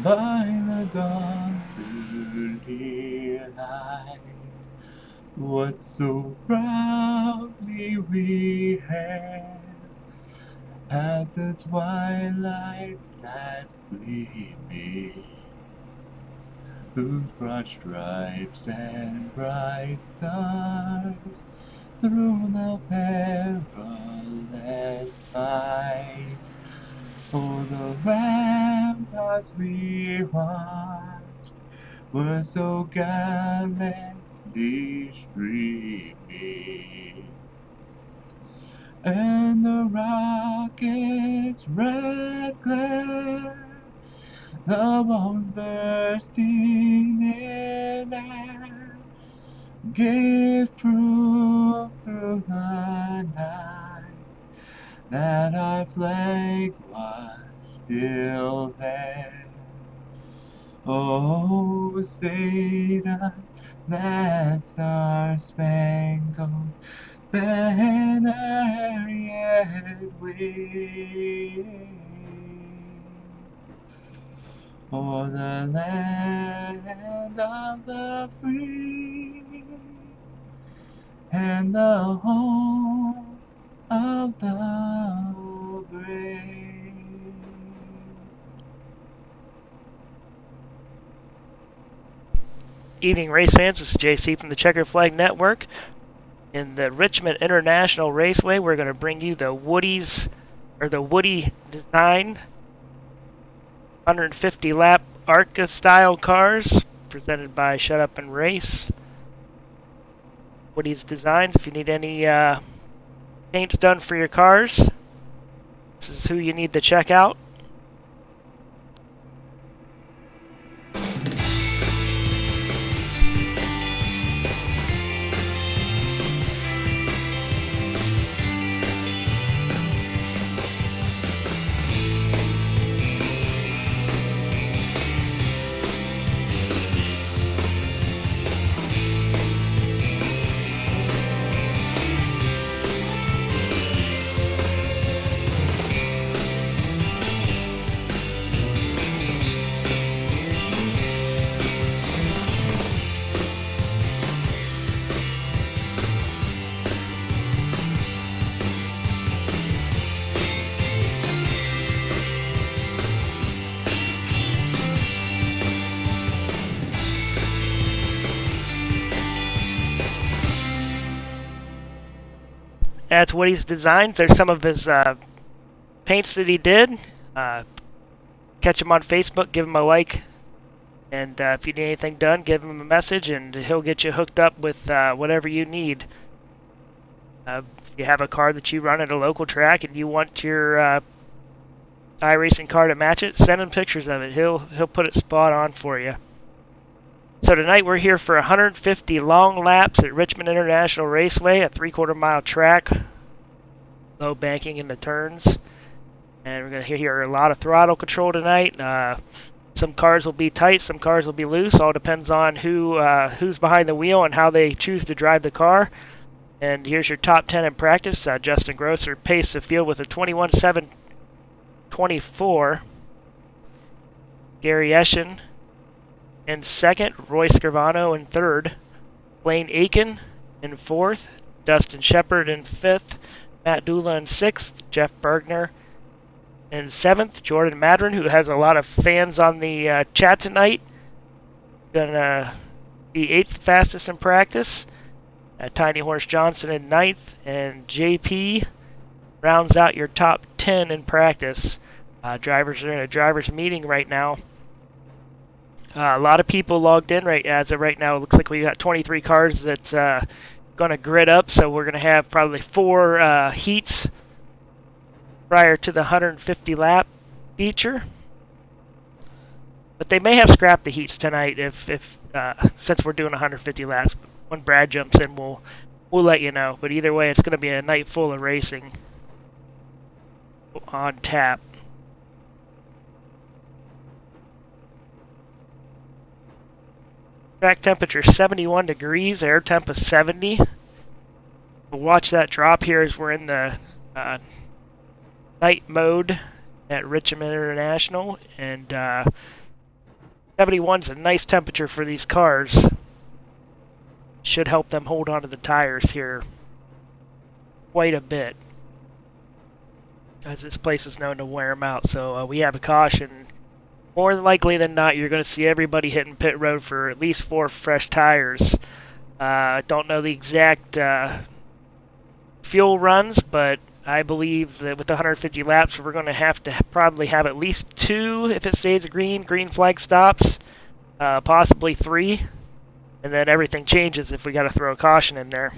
by the dawn's early light. What so proudly we hailed at the twilight's last gleaming, whose broad stripes and bright stars through the perilous night, oh, the ramparts we watched were so gallantly streaming, and the rocket's red glare, the bombs bursting in air, gave proof through the night that our flag was still there. Oh, say does that star-spangled banner yet wave for the land of the free and the home of the brave. Evening, race fans. This is JC from the Checkered Flag Network. In the Richmond International Raceway, we're going to bring you the Woody design 150 lap ARCA style cars presented by Shut Up and Race. Woody's Designs. If you need any paints done for your cars, this is who you need to check out. That's Woody's Designs. There's some of his paints that he did. Catch him on Facebook, give him a like, and if you need anything done, give him a message, and he'll get you hooked up with whatever you need. If you have a car that you run at a local track and you want your iRacing car to match it, send him pictures of it. He'll put it spot on for you. So tonight we're here for 150 long laps at Richmond International Raceway, a 3/4 mile track, low banking in the turns, and we're going to hear a lot of throttle control tonight. Some cars will be tight, some cars will be loose. All depends on who's behind the wheel and how they choose to drive the car. And here's your top 10 in practice. Justin Grosser paced the field with a 21.724. Gary Eschen in second, Roy Scrivano in third, Blaine Aiken in fourth, Dustin Shepard in fifth, Matt Dula in sixth, Jeff Bergner in seventh, Jordan Madron, who has a lot of fans on the chat tonight, gonna be eighth fastest in practice, Tiny Horse Johnson in ninth, and JP rounds out your top 10 in practice. Drivers are in a driver's meeting right now. A lot of people logged in as of right now. It looks like we got 23 cars that's going to grid up, so we're going to have probably 4 heats prior to the 150 lap feature. But they may have scrapped the heats tonight if since we're doing 150 laps. When Brad jumps in, we'll let you know. But either way, it's going to be a night full of racing on tap. Track temperature 71 degrees, air temp is 70. We'll watch that drop here as we're in the night mode at Richmond International, and 71's a nice temperature for these cars. Should help them hold on to the tires here quite a bit, as this place is known to wear them out. So we have a caution. More than likely than not, you're going to see everybody hitting pit road for at least 4 fresh tires. I don't know the exact fuel runs, but I believe that with 150 laps, we're going to probably have at least 2 if it stays green flag stops, possibly 3, and then everything changes if we got to throw a caution in there.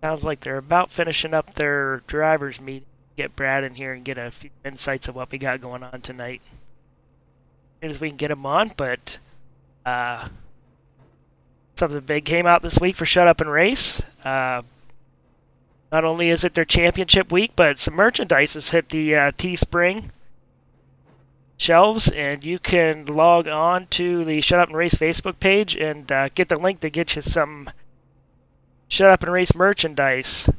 Sounds like they're about finishing up their drivers' meeting. Get Brad in here and get a few insights of what we got going on tonight. As soon as we can get him on, but something big came out this week for Shut Up and Race. Not only is it their championship week, but some merchandise has hit the Teespring shelves, and you can log on to the Shut Up and Race Facebook page and get the link to get you some Shut Up and Race merchandise.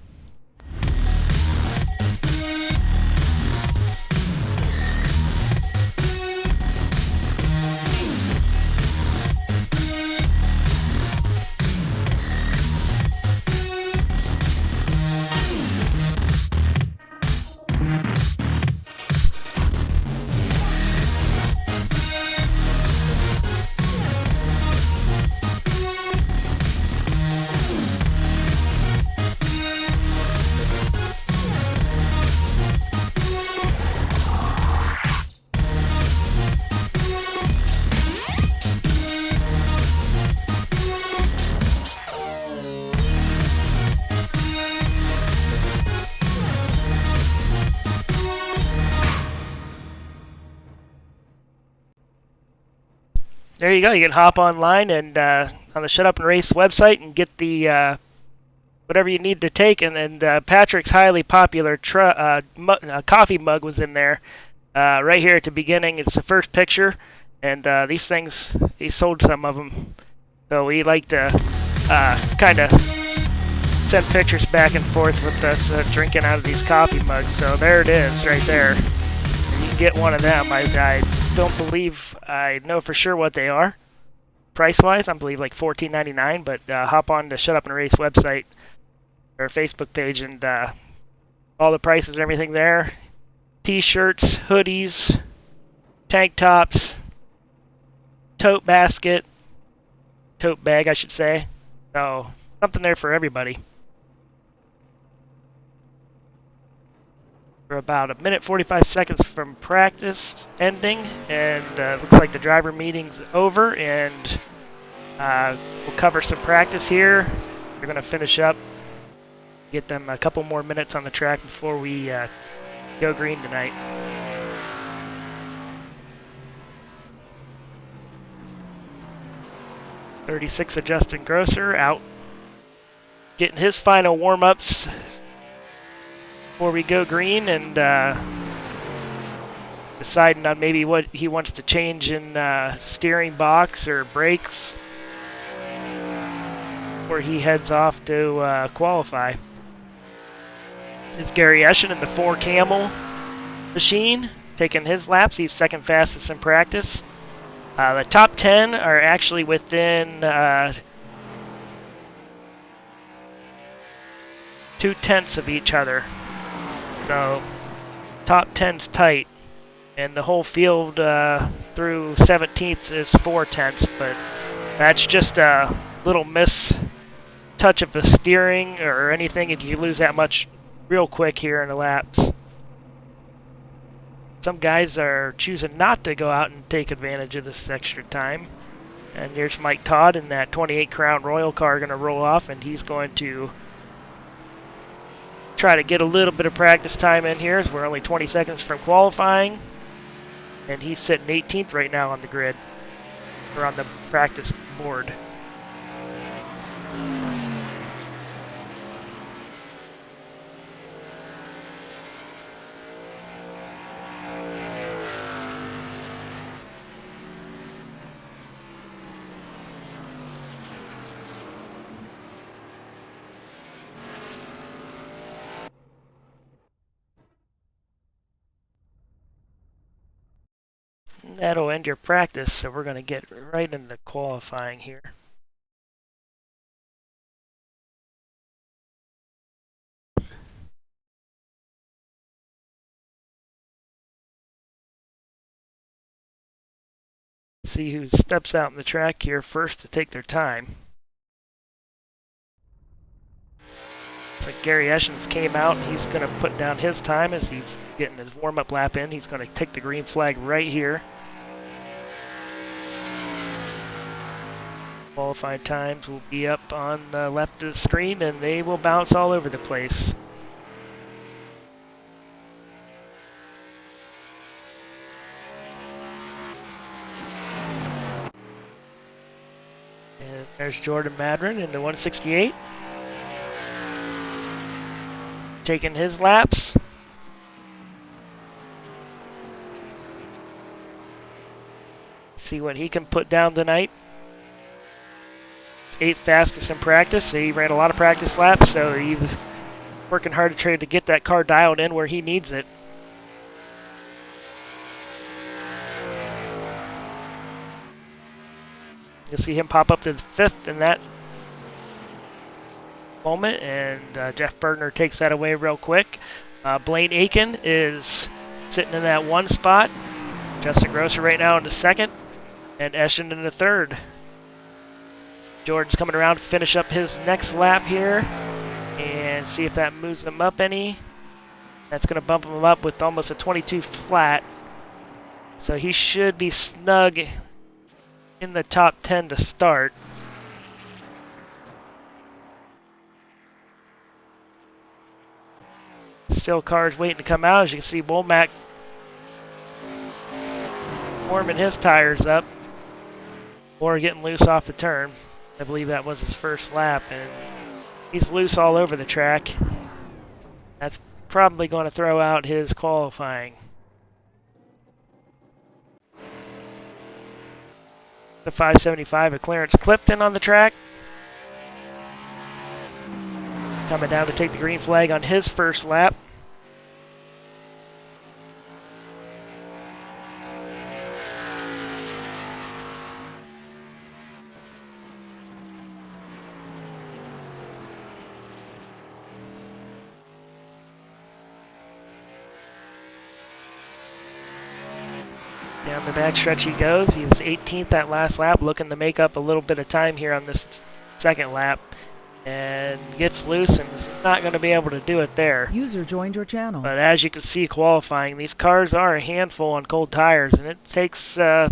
There you go. You can hop online and on the Shut Up and Race website and get the whatever you need to take. And Patrick's highly popular coffee mug was in there right here at the beginning. It's the first picture, and these things, he sold some of them. So we like to kind of send pictures back and forth with us drinking out of these coffee mugs. So there it is right there. You can get one of them. I don't believe I know for sure what they are price-wise. I believe like $14.99, but hop on the Shut Up and Race website or Facebook page, and all the prices and everything there. T-shirts, hoodies, tank tops, tote bag, I should say. So something there for everybody. We're about 1:45 from practice ending, and looks like the driver meeting's over, and we'll cover some practice here. We're going to finish up, get them a couple more minutes on the track before we go green tonight. '36 of Justin Grosser out getting his final warm-ups before we go green, and deciding on maybe what he wants to change in steering box or brakes before he heads off to qualify. It's Gary Eschen in the 4 Camel machine taking his laps. He's second fastest in practice. The top 10 are actually within 0.2 of each other. So top 10's tight, and the whole field through 17th is 0.4, but that's just a little touch of the steering or anything if you lose that much real quick here in the laps. Some guys are choosing not to go out and take advantage of this extra time. And here's Mike Todd in that 28 Crown Royal car going to roll off, and he's going to try to get a little bit of practice time in here, as we're only 20 seconds from qualifying. And he's sitting 18th right now on the grid, or on the practice board. And that'll end your practice, so we're going to get right into qualifying here. See who steps out in the track here first to take their time. Looks like Gary Eschens came out, and he's going to put down his time as he's getting his warm-up lap in. He's going to take the green flag right here. Qualifying times will be up on the left of the screen, and they will bounce all over the place. And there's Jordan Madron in the 168. Taking his laps. See what he can put down tonight. 8th fastest in practice. He ran a lot of practice laps, so he's working hard to try to get that car dialed in where he needs it. You'll see him pop up to 5th in that moment, and Jeff Bergner takes that away real quick. Blaine Aiken is sitting in that 1 spot. Justin Grosser right now in the 2nd, and Eschen in the 3rd. Jordan's coming around to finish up his next lap here and see if that moves him up any. That's going to bump him up with almost a 22 flat. So he should be snug in the top 10 to start. Still cars waiting to come out. As you can see, Womack warming his tires up or getting loose off the turn. I believe that was his first lap, and he's loose all over the track. That's probably going to throw out his qualifying. The 575 of Clarence Clifton on the track. Coming down to take the green flag on his first lap. Down the backstretch he goes. He was 18th that last lap, looking to make up a little bit of time here on this 2nd lap. And gets loose and is not going to be able to do it there. User joined your channel. But as you can see, qualifying, these cars are a handful on cold tires, and it takes 6-8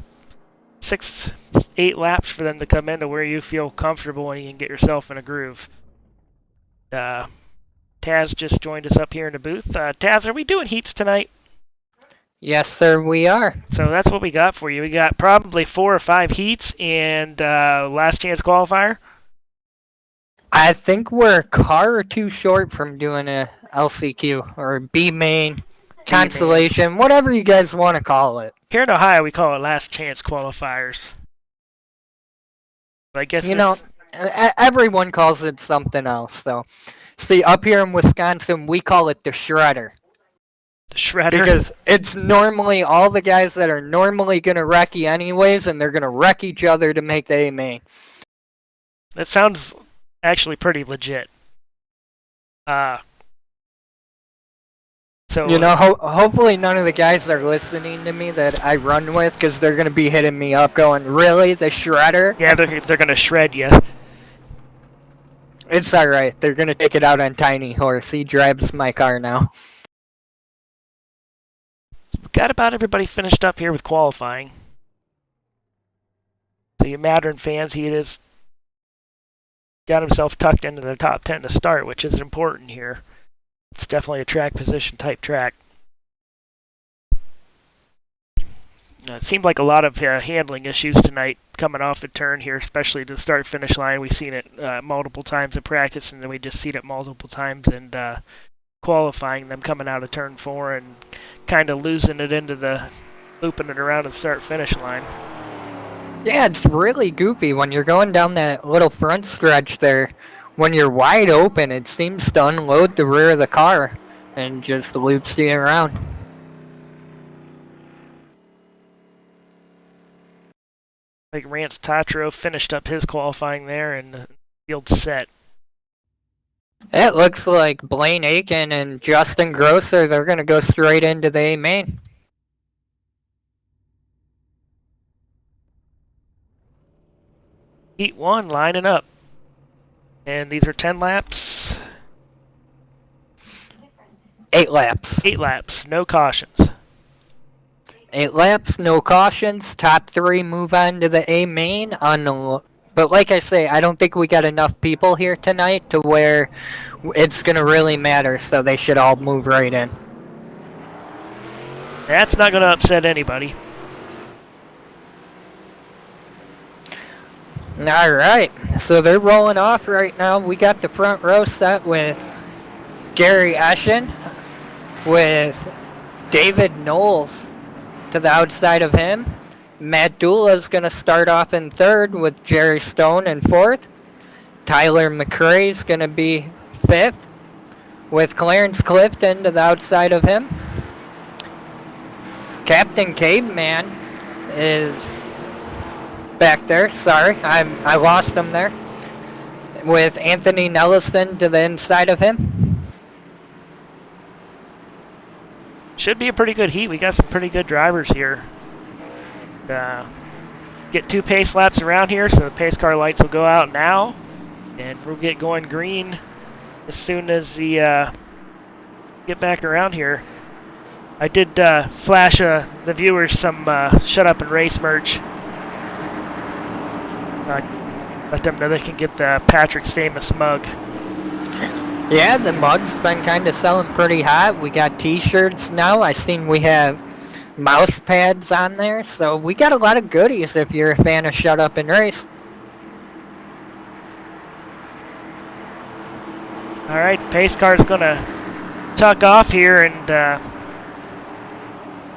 laps for them to come into where you feel comfortable and you can get yourself in a groove. Taz just joined us up here in the booth. Taz, are we doing heats tonight? Yes, sir, we are. So that's what we got for you. We got probably 4 or 5 heats and last chance qualifier. I think we're a car or 2 short from doing a LCQ or B main, consolation, whatever you guys want to call it. Here in Ohio, we call it last chance qualifiers. But I guess everyone calls it something else. So, see, up here in Wisconsin, we call it the shredder. The shredder? Because it's normally all the guys that are normally going to wreck you anyways, and they're going to wreck each other to make the A main. That sounds actually pretty legit. So you know, hopefully none of the guys are listening to me that I run with, because they're going to be hitting me up going, really, the shredder? Yeah, they're going to shred you. It's alright, they're going to take it out on Tiny Horse. He drives my car now. We've got about everybody finished up here with qualifying. So you Madron fans, he has got himself tucked into the top 10 to start, which is important here. It's definitely a track position type track. It seemed like a lot of handling issues tonight coming off the turn here, especially to the start-finish line. We've seen it multiple times in practice, and then we just seen it multiple times in qualifying, them coming out of turn 4 and kind of losing it into the looping it around the start-finish line. Yeah, it's really goofy when you're going down that little front stretch there. When you're wide open, it seems to unload the rear of the car and just loops you around. Like Rance Tatro finished up his qualifying there and the field's set. It looks like Blaine Aiken and Justin Grosser, they're going to go straight into the A main. Heat 1 lining up. And these are 10 laps. 8 laps. 8 laps, no cautions. 8 laps, no cautions. Top 3 move on to the A main. But like I say, I don't think we got enough people here tonight to where it's going to really matter, so they should all move right in. That's not going to upset anybody. Alright, so they're rolling off right now. We got the front row set with Gary Eschen, with David Knowles to the outside of him. Matt Dula is going to start off in third with Jerry Stone in fourth. Tyler McCrae is going to be fifth with Clarence Clifton to the outside of him. Captain Caveman is back there. Sorry, I lost him there. With Anthony Nellison to the inside of him. Should be a pretty good heat. We got some pretty good drivers here. Get 2 pace laps around here, so the pace car lights will go out now. And we'll get going green as soon as the get back around here. I did flash the viewers some Shut Up and Race merch. Let them know they can get the Patrick's Famous mug. Yeah, the mug's been kind of selling pretty hot. We got t-shirts now. I seen we have mouse pads on there. So we got a lot of goodies if you're a fan of Shut Up and Race. Alright, pace car's going to tuck off here, and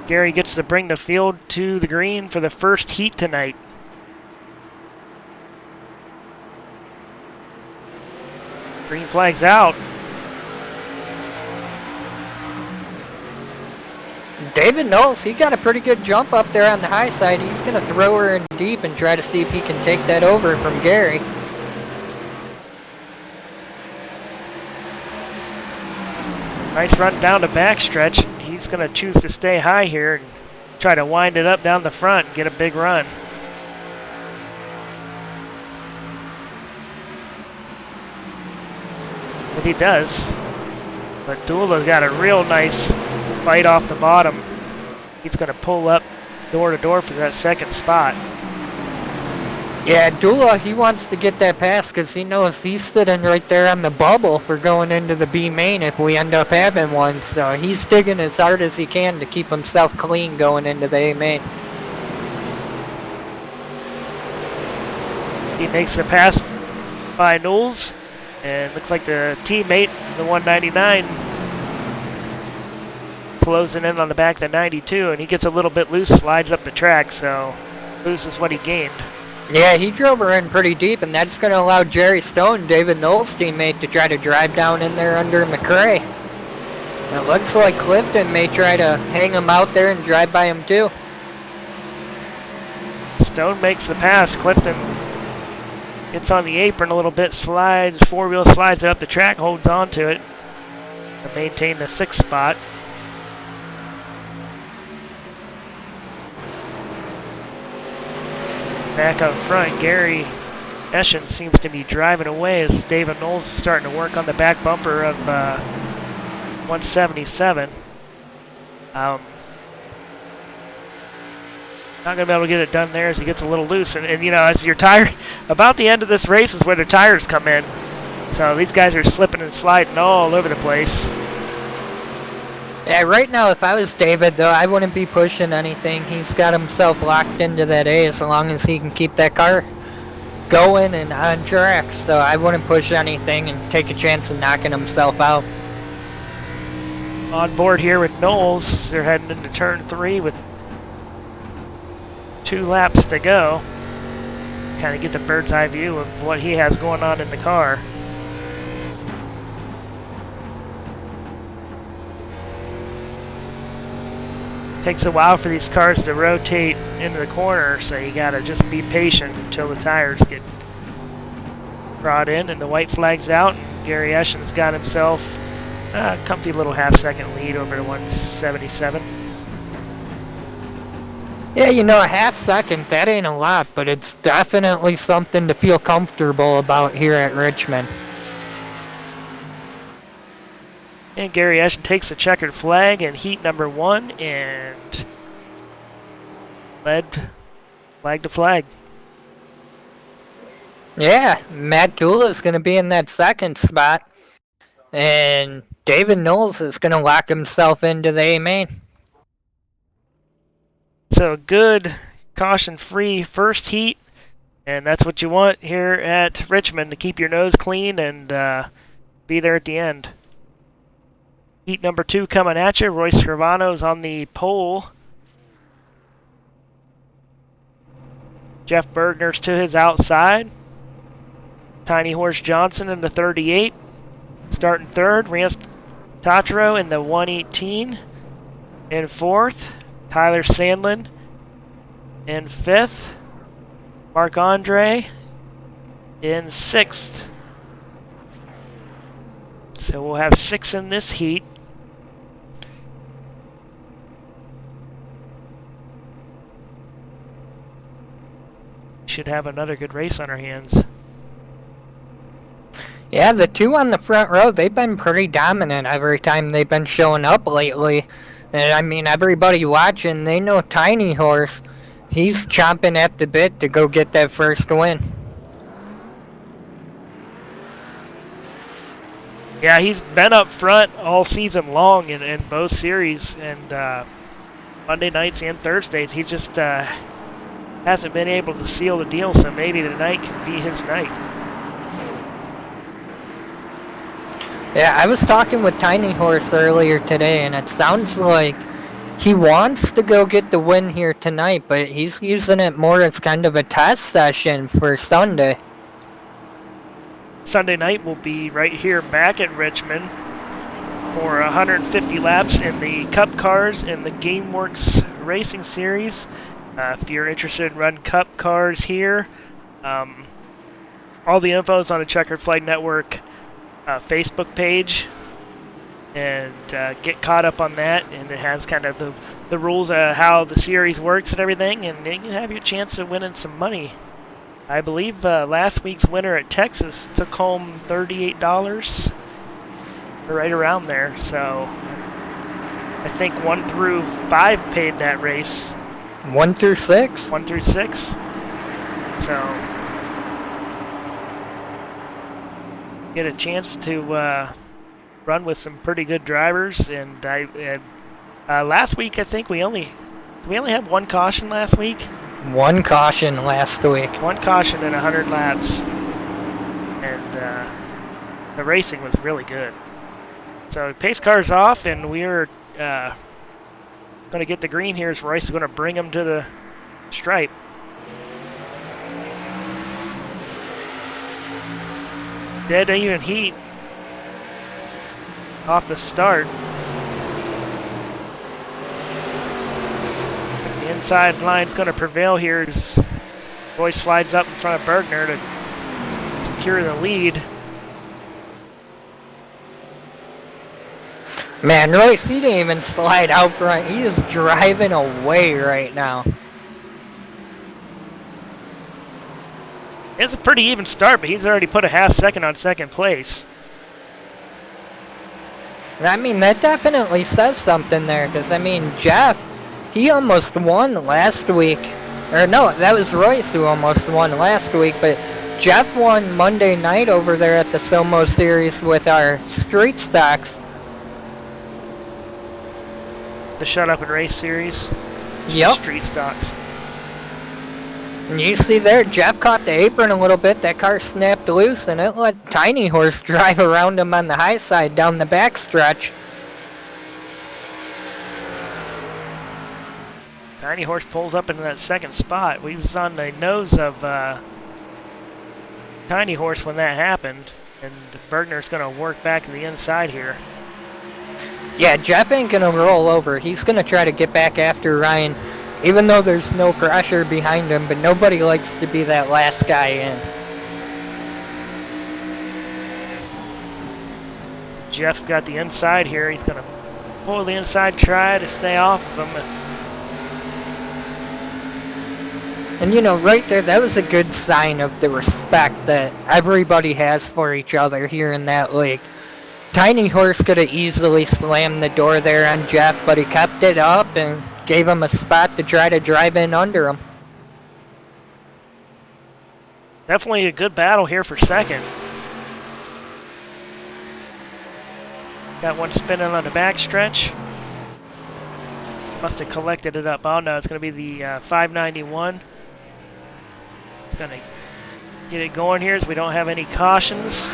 Gary gets to bring the field to the green for the first heat tonight. Green flag's out. David Knowles, he got a pretty good jump up there on the high side. He's going to throw her in deep and try to see if he can take that over from Gary. Nice run down the backstretch. He's going to choose to stay high here and try to wind it up down the front and get a big run. But he does. But Dula's got a real nice fight off the bottom. He's going to pull up door to door for that second spot. Yeah, Dula, he wants to get that pass because he knows he's sitting right there on the bubble for going into the B main if we end up having one. So he's digging as hard as he can to keep himself clean going into the A main. He makes the pass by Knowles, and looks like the teammate, the 199, closing in on the back of the 92, and he gets a little bit loose, slides up the track, so loses what he gained. Yeah, he drove her in pretty deep, and that's going to allow Jerry Stone, David Knowles' teammate, to try to drive down in there under McCrae. It looks like Clifton may try to hang him out there and drive by him too. Stone makes the pass. Clifton gets on the apron a little bit, slides, four-wheel slides it up the track, holds on to it to maintain the 6th spot. Back up front, Gary Eschen seems to be driving away as David Knowles is starting to work on the back bumper of 177. Not going to be able to get it done there as he gets a little loose. And you know, as your tire, about the end of this race is where the tires come in. So these guys are slipping and sliding all over the place. Yeah, right now, if I was David, though, I wouldn't be pushing anything. He's got himself locked into that A as long as he can keep that car going and on track. So I wouldn't push anything and take a chance of knocking himself out. On board here with Knowles. They're heading into turn 3 with 2 laps to go. Kind of get the bird's eye view of what he has going on in the car. Takes a while for these cars to rotate into the corner, so you gotta just be patient until the tires get brought in and the white flag's out. And Gary Eshen's got himself a comfy little half-second lead over to 177. Yeah, you know, a half second, that ain't a lot, but it's definitely something to feel comfortable about here at Richmond. And Gary Eshen takes the checkered flag in heat number 1 and led flag to flag. Yeah, Matt Dula's going to be in that second spot, and David Knowles is going to lock himself into the A main. So good caution-free first heat, and that's what you want here at Richmond, to keep your nose clean and be there at the end. Heat number 2 coming at you. Royce Scrivano's on the pole. Jeff Bergner's to his outside. Tiny Horse Johnson in the 38. Starting third. Rance Tatro in the 118. In fourth. Tyler Sandlin in fifth. Mark Andre in sixth. So we'll have 6 in this heat. Should have another good race on our hands. Yeah, the 2 on the front row, they've been pretty dominant every time they've been showing up lately. And I mean, everybody watching, they know Tiny Horse. He's chomping at the bit to go get that first win. Yeah, he's been up front all season long in both series, and Monday nights and Thursdays. He just hasn't been able to seal the deal, so maybe tonight can be his night. Yeah, I was talking with Tiny Horse earlier today, and it sounds like he wants to go get the win here tonight, but he's using it more as kind of a test session for Sunday. Sunday night we'll be right here back at Richmond for 150 laps in the Cup cars in the GameWorks Racing Series. If you're interested in running Cup cars here, all the info is on the Checkered Flag Network Facebook page, and get caught up on that, and it has kind of the rules of how the series works and everything, and you can have your chance of winning some money. I believe last week's winner at Texas took home $38, or right around there, so I think 1 through 5 paid that race. 1 through 6? 1 through 6. So get a chance to run with some pretty good drivers. And last week I think we only had 1 caution last week. 1 caution last week. 1 caution in 100 laps, and the racing was really good. So pace car's off, and we're going to get the green here as Royce is going to bring him to the stripe. Dead even heat off the start. The inside line's going to prevail here as Royce slides up in front of Bergner to secure the lead. Man, Royce, he didn't even slide out front. He is driving away right now. It's a pretty even start, but he's already put a half second on second place. I mean, that definitely says something there, because, I mean, Jeff, he almost won last week. Or no, that was Royce who almost won last week, but Jeff won Monday night over there at the Somo Series with our street stocks. The Shut Up and Race series. Yep. Street stocks. And you see there, Jeff caught the apron a little bit. That car snapped loose, and it let Tiny Horse drive around him on the high side down the back stretch. Tiny Horse pulls up into that second spot. We was on the nose of Tiny Horse when that happened, and Bergner's going to work back to the inside here. Yeah, Jeff ain't gonna roll over. He's gonna try to get back after Ryan, even though there's no pressure behind him, but nobody likes to be that last guy in. Jeff got the inside here. He's going to pull the inside, try to stay off of him. And you know, right there, that was a good sign of the respect that everybody has for each other here in that league. Tiny Horse could have easily slammed the door there on Jeff, but he kept it up and gave him a spot to try to drive in under him. Definitely a good battle here for second. Got one spinning on the back stretch. Must have collected it up. Oh no, it's going to be the 591. Going to get it going here as we don't have any cautions.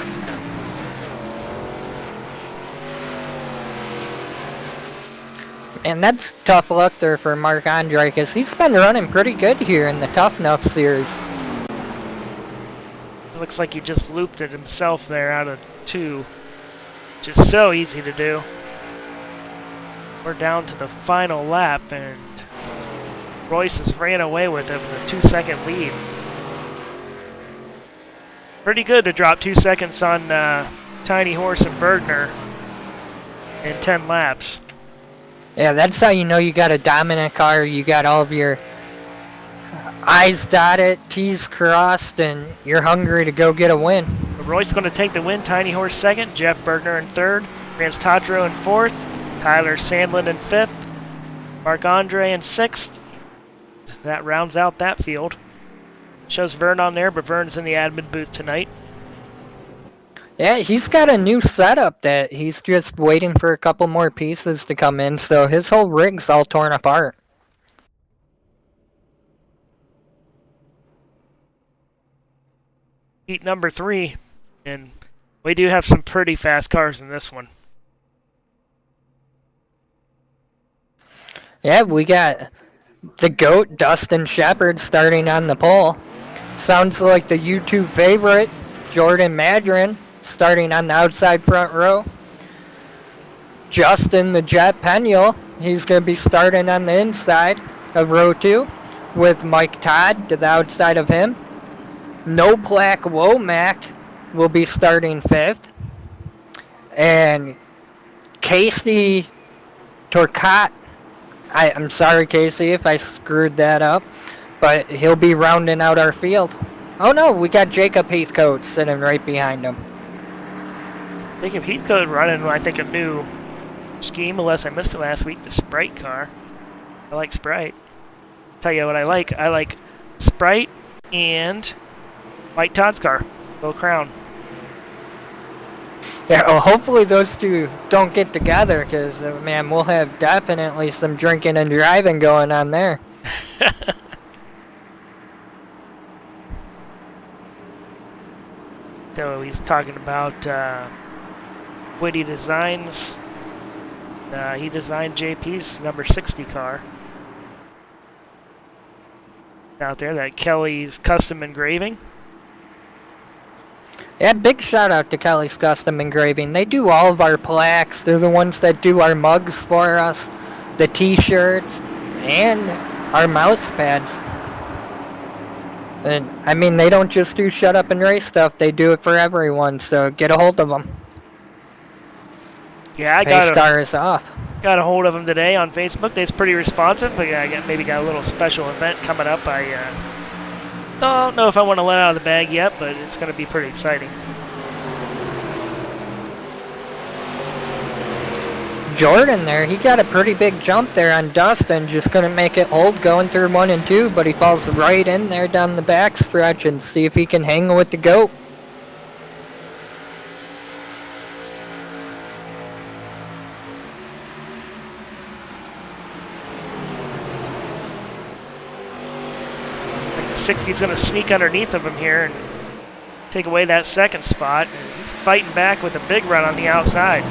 And that's tough luck there for Mark Andre, because he's been running pretty good here in the Tuff Nuff series. It looks like he just looped it himself there out of 2. Which is so easy to do. We're down to the final lap, and Royce has ran away with it with a 2-second lead. Pretty good to drop 2 seconds on Tiny Horse and Bergner in 10 laps. Yeah, that's how you know you got a dominant car. You got all of your I's dotted, T's crossed, and you're hungry to go get a win. Roy's going to take the win. Tiny Horse second, Jeff Bergner in third, Rance Tadro in fourth, Tyler Sandlin in fifth, Mark Andre in sixth. That rounds out that field. Shows Vern on there, but Vern's in the admin booth tonight. Yeah, he's got a new setup that he's just waiting for a couple more pieces to come in, so his whole rig's all torn apart. Heat number 3, and we do have some pretty fast cars in this one. Yeah, we got the GOAT, Dustin Shepard, starting on the pole. Sounds like the YouTube favorite, Jordan Madron, starting on the outside front row. Justin the Jet Peniel, he's going to be starting on the inside of row 2 with Mike Todd to the outside of him. No Plaque Womack will be starting 5th. And Casey Torcat, I'm sorry Casey if I screwed that up, but he'll be rounding out our field. Oh no, we got Jacob Heathcote sitting right behind him. Jacob Heathcote running, I think, a new scheme, unless I missed it last week, the Sprite car. I like Sprite. Tell you what I like. I like Sprite and Mike Todd's car, Bill Crown. Yeah, well, hopefully those two don't get together, because, man, we'll have definitely some drinking and driving going on there. So he's talking about Witty Designs. He designed JP's number 60 car. Out there, that Kelly's Custom Engraving. Yeah, big shout out to Kelly's Custom Engraving. They do all of our plaques. They're the ones that do our mugs for us, the t-shirts, and our mouse pads. And I mean, they don't just do shut up and race stuff. They do it for everyone. So get a hold of them. Yeah, I got a hold of him today on Facebook. They're pretty responsive. I maybe got a little special event coming up. I don't know if I want to let out of the bag yet, but it's going to be pretty exciting. Jordan there, he got a pretty big jump there on Dustin, just couldn't make it hold going through 1 and 2, but he falls right in there down the back stretch and see if he can hang with the GOAT. Like the 60's going to sneak underneath of him here and take away that second spot. And he's fighting back with a big run on the outside.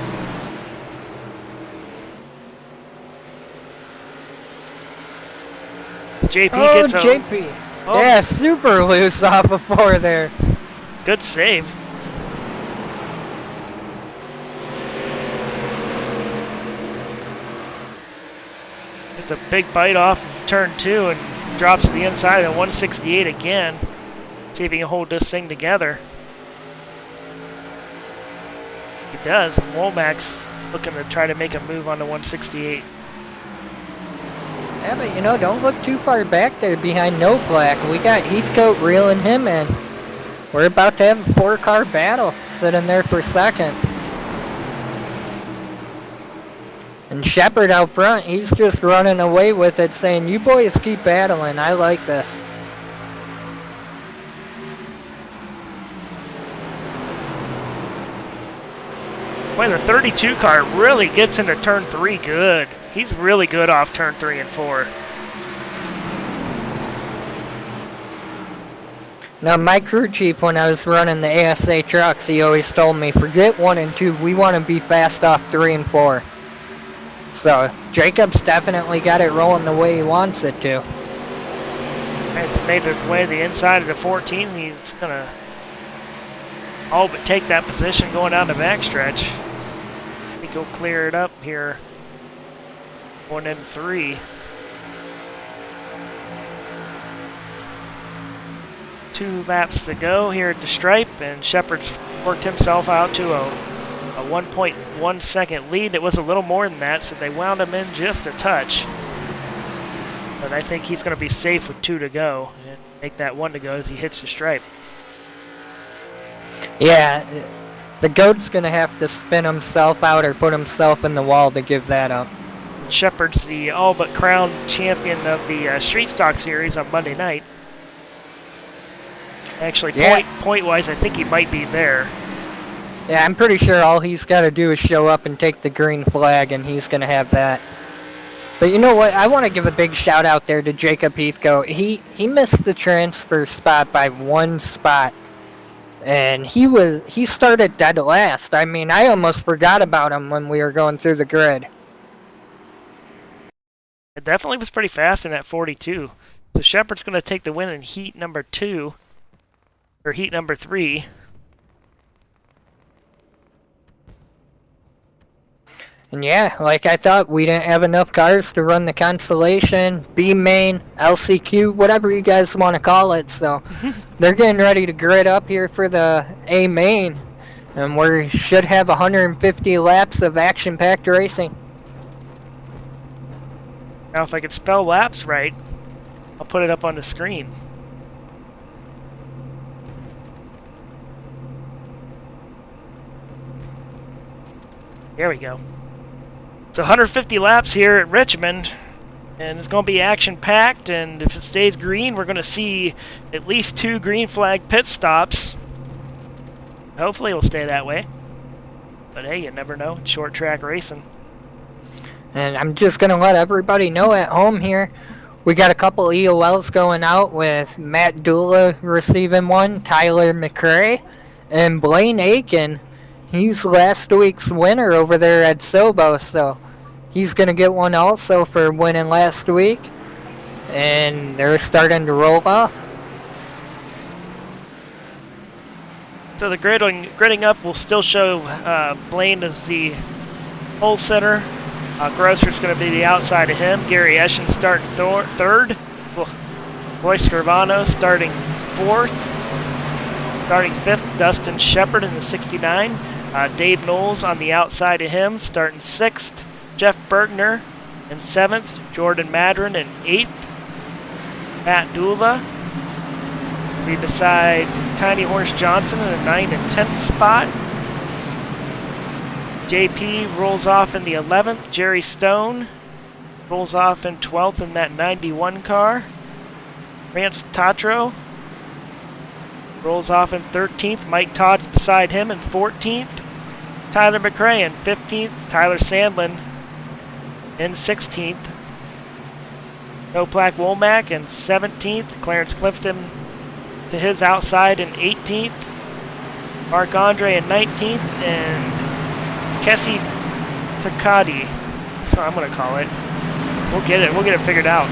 JP gets JP. Oh. Yeah, super loose off of 4 there. Good save. Gets a big bite off of turn 2 and drops to the inside of the 168 again. See if he can hold this thing together. He does. Womack's looking to try to make a move on the 168. Yeah, but you know, don't look too far back there behind No Black. We got Heathcote reeling him in. We're about to have a 4-car battle sitting there for second. And Shepard out front, he's just running away with it, saying, you boys keep battling, I like this. Boy, the 32 car really gets into turn 3 good. He's really good off turn 3 and 4. Now, my crew chief, when I was running the ASA trucks, he always told me, forget 1 and 2, we want to be fast off 3 and 4. So, Jacob's definitely got it rolling the way he wants it to. He's made his way to the inside of the 14. He's going to all but take that position going down the backstretch. I think he'll clear it up here. 1 and 3. 2 laps to go here at the stripe, and Shepard's worked himself out to a 1.1 second lead. It was a little more than that, so they wound him in just a touch. But I think he's going to be safe with 2 to go and make that 1 to go as he hits the stripe. Yeah, the GOAT's going to have to spin himself out or put himself in the wall to give that up. Shepard's the all but crowned champion of the Street Stock Series on Monday night. Actually, yeah. point-wise, I think he might be there. Yeah, I'm pretty sure all he's got to do is show up and take the green flag, and he's going to have that. But you know what? I want to give a big shout out there to Jacob Heathcote. He missed the transfer spot by 1 spot, and he started dead last. I mean, I almost forgot about him when we were going through the grid. It definitely was pretty fast in that 42. So Shepard's going to take the win in heat number 2, or heat number 3. And yeah, like I thought, we didn't have enough cars to run the Constellation, B main, LCQ, whatever you guys want to call it. So they're getting ready to grid up here for the A main, and we should have 150 laps of action-packed racing. Now, if I could spell laps right, I'll put it up on the screen. There we go. It's 150 laps here at Richmond, and it's going to be action-packed, and if it stays green, we're going to see at least 2 green flag pit stops. Hopefully it'll stay that way. But hey, you never know. It's short track racing. And I'm just going to let everybody know at home here, we got a couple EOLs going out with Matt Dula receiving one, Tyler McCrae, and Blaine Aiken. He's last week's winner over there at Sobo, so he's going to get one also for winning last week. And they're starting to roll off. So the gridding up will still show Blaine as the pole sitter. Grosser's going to be the outside of him. Gary Eschen starting third. Roy Scarvano starting 4th. Starting 5th, Dustin Shepard in the 69. Dave Knowles on the outside of him, starting 6th. Jeff Bergner in 7th. Jordan Madron in 8th. Matt Dula be beside Tiny Horse Johnson in the 9th and 10th spot. JP rolls off in the 11th. Jerry Stone rolls off in 12th in that 91 car. Rance Tatro rolls off in 13th. Mike Todd's beside him in 14th. Tyler McCrae in 15th. Tyler Sandlin in 16th. No Plaque Womack in 17th. Clarence Clifton to his outside in 18th. Mark Andre in 19th. And Kessie Takadi. That's what I'm going to call it. We'll get it figured out.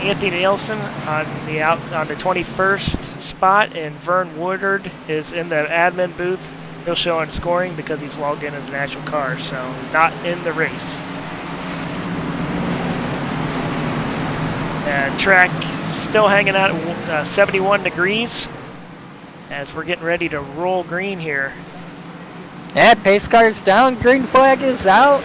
Anthony Nielsen on the 21st spot, and Vern Woodard is in the admin booth. He'll show on scoring because he's logged in as an actual car, so not in the race. Track still hanging out at 71 degrees as we're getting ready to roll green here. And pace car's down, green flag is out.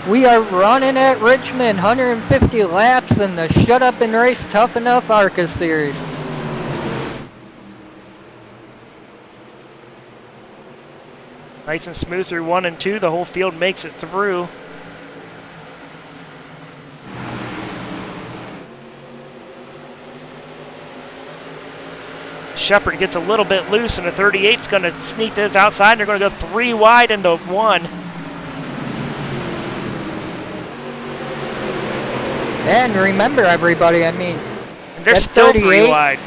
We are running at Richmond, 150 laps in the Shut Up and Race Tough Nuff ARCA series. Nice and smooth through 1 and 2. The whole field makes it through. Shepard gets a little bit loose, and the 38's going to sneak this outside. And they're going to go 3 wide into 1. And remember, everybody, I mean, And they're still 3 wide.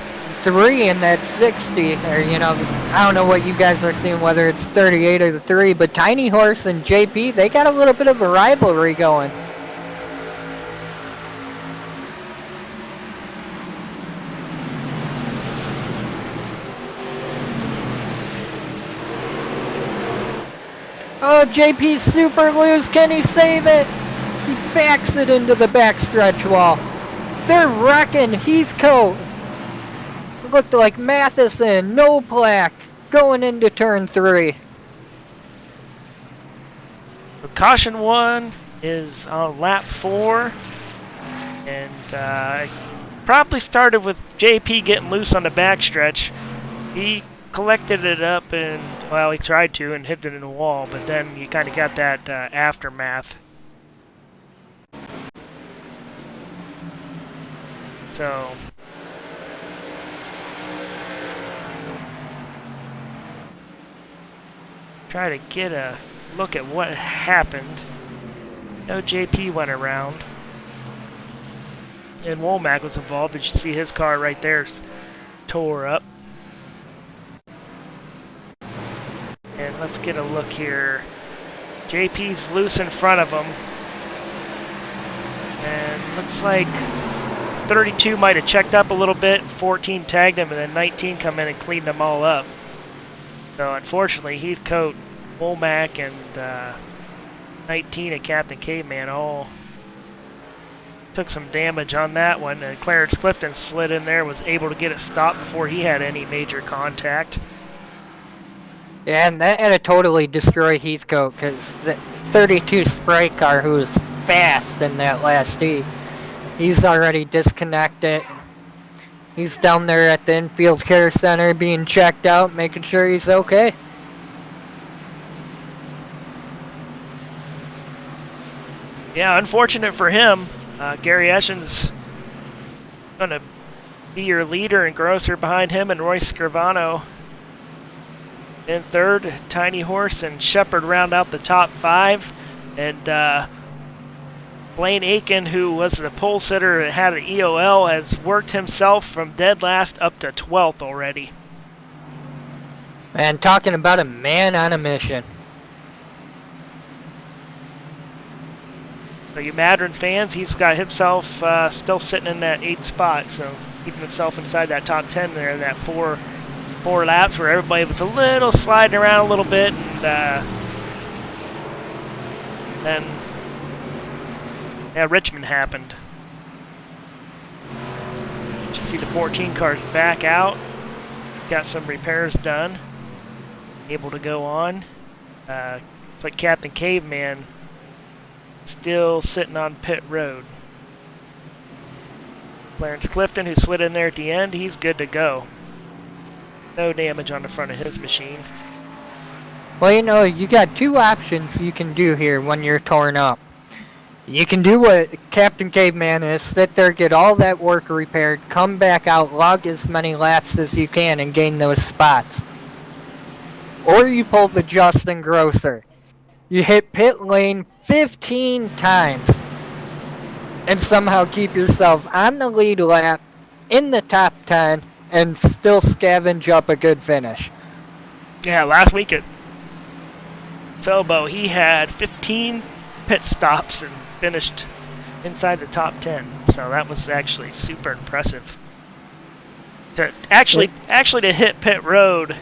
3 and that 60, or you know, I don't know what you guys are seeing, whether it's 38 or the 3, but Tiny Horse and JP, they got a little bit of a rivalry going. Oh, JP's super loose, can he save it? He backs it into the backstretch wall. They're wrecking Heathcote. Looked like Matheson, no plaque, going into turn 3. The caution 1 is on lap 4. And probably started with JP getting loose on the backstretch. He collected it up and, well, he tried to and hit it in the wall, but then you kind of got that aftermath. So try to get a look at what happened. No, JP went around. And Womack was involved. As you see, his car right there is tore up. And let's get a look here. JP's loose in front of him. And looks like 32 might have checked up a little bit. 14 tagged him, and then 19 come in and cleaned them all up. So unfortunately, Heathcote, Womack, and 19 and Captain Caveman all took some damage on that one. And Clarence Clifton slid in there, was able to get it stopped before he had any major contact. Yeah, and that had to totally destroy Heathcote, because the 32 Sprite car, who was fast in that last heat, he's already disconnected. He's down there at the infield care center being checked out, making sure he's okay. Yeah, unfortunate for him. Gary Eschen's going to be your leader and grosser behind him, and Royce Scrivano in third. Tiny Horse and Shepard round out the top 5. And Blaine Aiken, who was the pole sitter and had an EOL, has worked himself from dead last up to 12th already. And talking about a man on a mission. So you Madron fans, he's got himself still sitting in that 8th spot, so keeping himself inside that top 10 there in that four laps where everybody was a little sliding around a little bit, and then Richmond happened. Just see the 14 cars back out, got some repairs done, able to go on. It's like Captain Caveman still sitting on pit road. Clarence Clifton, who slid in there at the end, he's good to go. No damage on the front of his machine. Well, you know, you got 2 options you can do here when you're torn up. You can do what Captain Caveman is, sit there, get all that work repaired, come back out, log as many laps as you can, and gain those spots. Or you pull the Justin Grosser. You hit pit lane 15 times and somehow keep yourself on the lead lap, in the top 10, and still scavenge up a good finish. Yeah, last week at Sobo, he had 15 pit stops and finished inside the top 10. So that was actually super impressive. To actually to hit pit road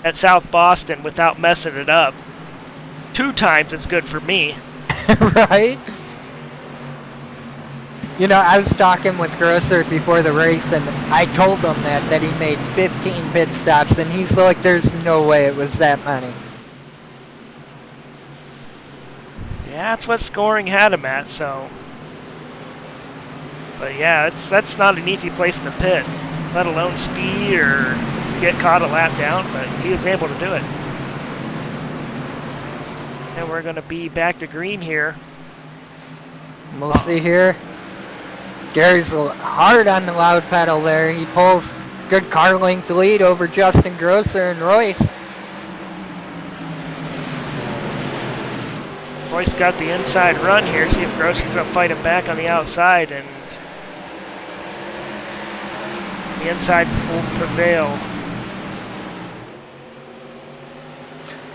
at South Boston without messing it up 2 times is good for me. Right? You know, I was talking with Grosser before the race, and I told him that he made 15 pit stops, and he's like, "There's no way it was that many." Yeah, that's what scoring had him at. So, but yeah, that's not an easy place to pit, let alone speed or get caught a lap down. But he was able to do it. And we're going to be back to green here. We'll see here. Gary's hard on the loud pedal there. He pulls good car length lead over Justin Grosser and Royce. Royce got the inside run here. See if Grosser's going to fight him back on the outside, and the insides will prevail.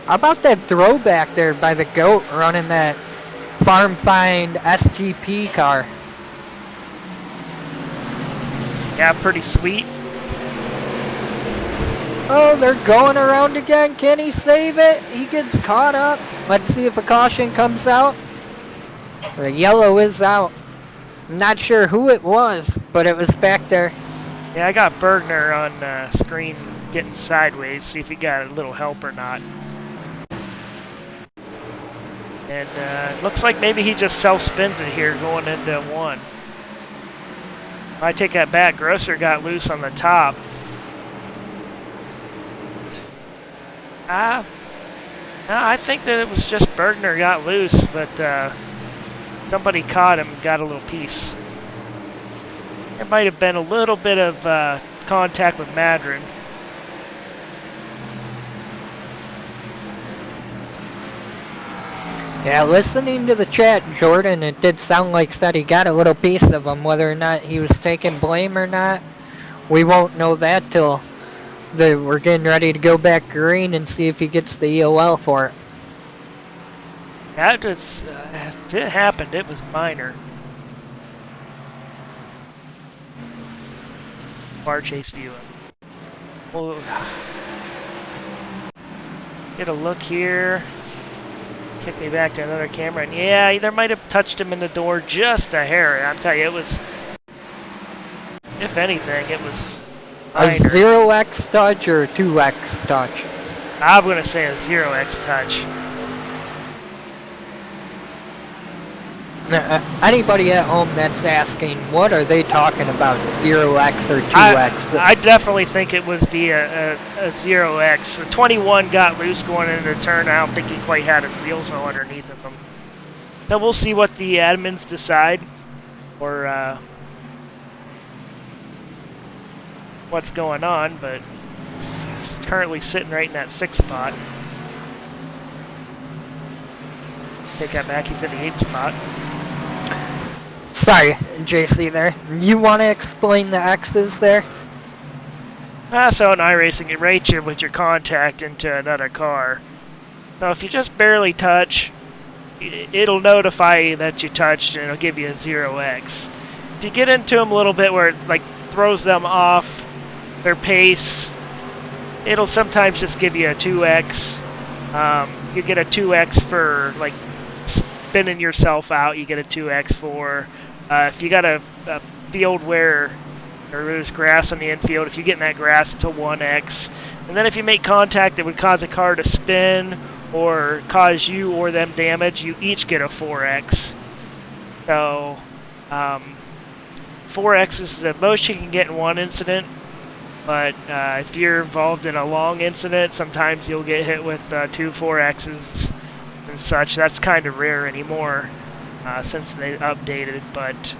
How about that throwback there by the GOAT running that Farm Find STP car? Yeah, pretty sweet. Oh, they're going around again. Can he save it? He gets caught up. Let's see if a caution comes out. The yellow is out. I'm not sure who it was, but it was back there. Yeah, I got Bergner on screen getting sideways. See if he got a little help or not. And it looks like maybe he just self-spins it here going into one. I take that back. Grosser got loose on the top. No, I think that it was just Bergner got loose, but somebody caught him and got a little piece. There might have been a little bit of contact with Madron. Yeah, listening to the chat, Jordan, it did sound like said he got a little piece of him. Whether or not he was taking blame or not, we won't know that till we're getting ready to go back green and see if he gets the EOL for it. That was, if it happened, it was minor. Bar chase view. We'll get a look here. Kick me back to another camera, and yeah, either might have touched him in the door just a hair. I'll tell you, it was, if anything, it was minor. A 0x touch or a 2x touch? I'm going to say a 0x touch. Anybody at home that's asking, what are they talking about, 0x or 2x? I definitely think it would be a 0x. The 21 got loose going into the turn. I don't think he quite had his wheels all underneath of him. So we'll see what the admins decide, or what's going on, but it's currently sitting right in that 6th spot. Take that back, he's in the 8th spot. Sorry, JC there. You want to explain the X's there? So in iRacing, it rates you with your contact into another car. So if you just barely touch, it'll notify you that you touched and it'll give you a 0x. If you get into them a little bit where it like throws them off their pace, it'll sometimes just give you a 2x. You get a 2x for like spinning yourself out, you get a 2x for. If you got a field where there's grass on the infield, if you get in that grass, it's a 1x. And then if you make contact that would cause a car to spin or cause you or them damage, you each get a 4x. So 4x is the most you can get in one incident. But if you're involved in a long incident, sometimes you'll get hit with 2 4x's and such. That's kind of rare anymore since they updated, but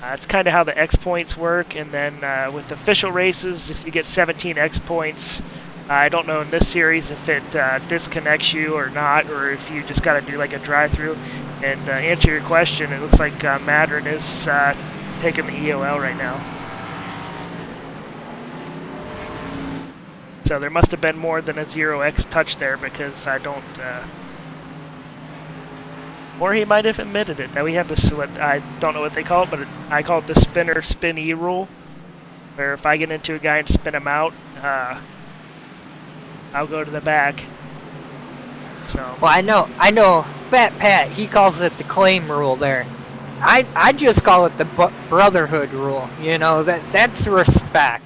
that's kind of how the X points work. And then with official races, if you get 17 X points, I don't know in this series if it disconnects you or not, or if you just got to do like a drive-through. And answer your question, it looks like Madron is taking the EOL right now. So there must have been more than a 0x touch there, because I don't... or he might have admitted it. Now we have this, what I don't know what they call it, but I call it the spinner spin-e rule, where if I get into a guy and spin him out, I'll go to the back. So. Well, I know, Fat Pat, he calls it the claim rule there. I just call it the brotherhood rule. You know, that's respect.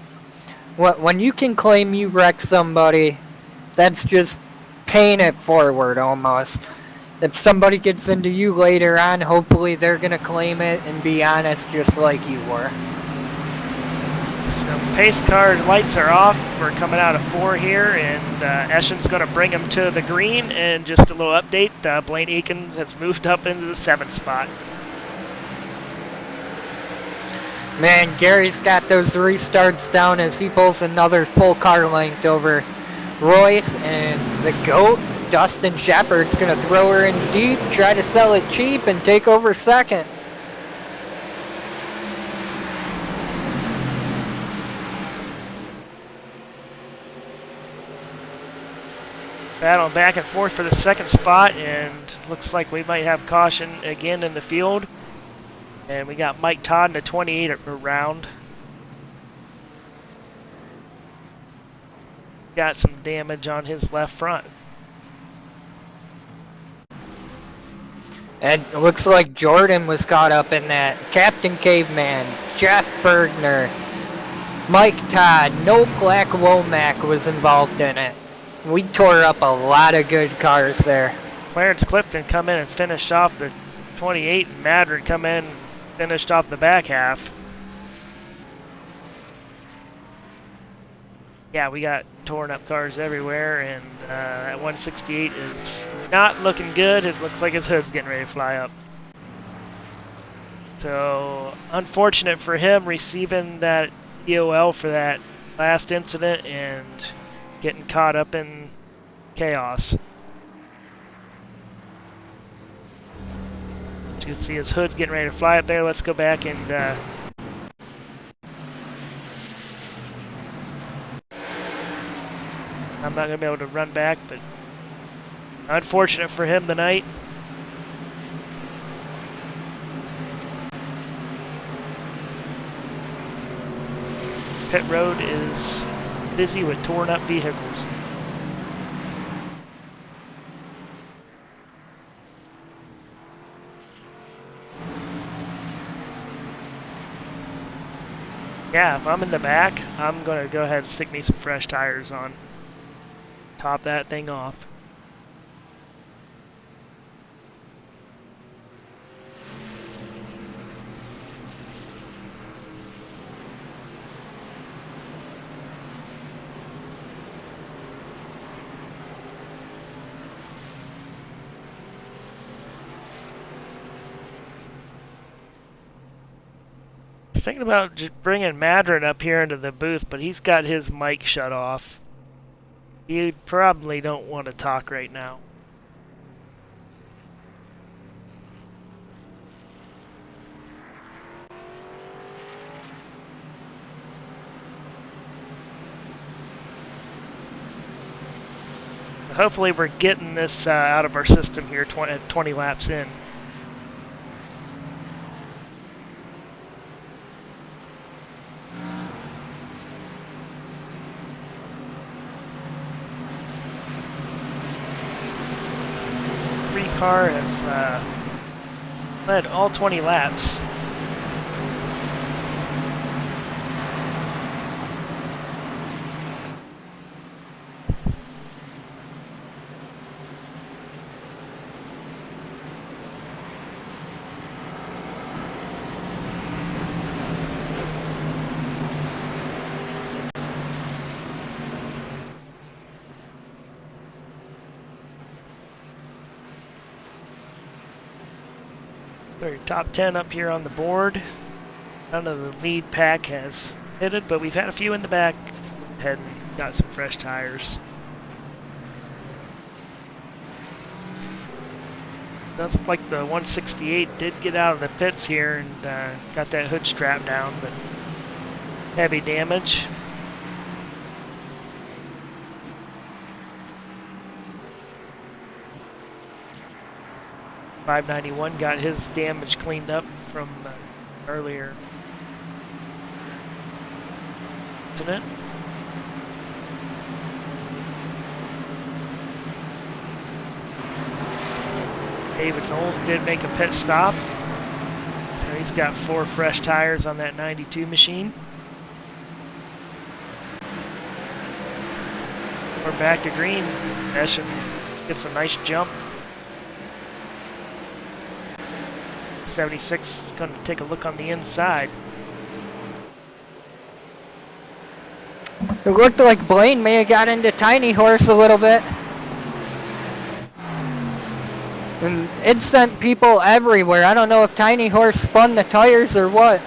When you can claim you wrecked somebody, that's just paying it forward almost. If somebody gets into you later on, hopefully they're gonna claim it and be honest just like you were. So pace car lights are off. We're coming out of 4 here, and Eschen's going to bring him to the green. And just a little update, Blaine Eakins has moved up into the 7th spot. Man, Gary's got those restarts down as he pulls another full car length over Royce, and the GOAT, Dustin Shepard's going to throw her in deep, try to sell it cheap, and take over second. Battle back and forth for the 2nd spot, and looks like we might have caution again in the field. And we got Mike Todd in the 28 round. Got some damage on his left front. And it looks like Jordan was caught up in that. Captain Caveman, Jeff Bergner, Mike Todd, no Black Womack was involved in it. We tore up a lot of good cars there. Clarence Clifton come in and finished off the 28, and Madrid come in and finished off the back half. Yeah, we got torn up cars everywhere, and that 168 is not looking good. It looks like his hood's getting ready to fly up. So, unfortunate for him receiving that EOL for that last incident and getting caught up in chaos. As you can see his hood getting ready to fly up there. Let's go back and I'm not going to be able to run back, but unfortunate for him tonight. Pit road is busy with torn up vehicles. Yeah, if I'm in the back, I'm going to go ahead and stick me some fresh tires on. Top that thing off. Thinking about just bringing Madron up here into the booth, but he's got his mic shut off. You probably don't want to talk right now. Hopefully we're getting this out of our system here 20 laps in. Car has led all 20 laps. Our top 10 up here on the board. None of the lead pack has hit it, but we've had a few in the back. Head and got some fresh tires. Does look like the 168 did get out of the pits here and got that hood strap down, but heavy damage. .591 got his damage cleaned up from earlier incident. David Knowles did make a pit stop. He's got 4 fresh tires on that 92 machine. We're back to green. Eshin gets a nice jump. 76 is going to take a look on the inside. It looked like Blaine may have got into Tiny Horse a little bit. And it sent people everywhere. I don't know if Tiny Horse spun the tires or what.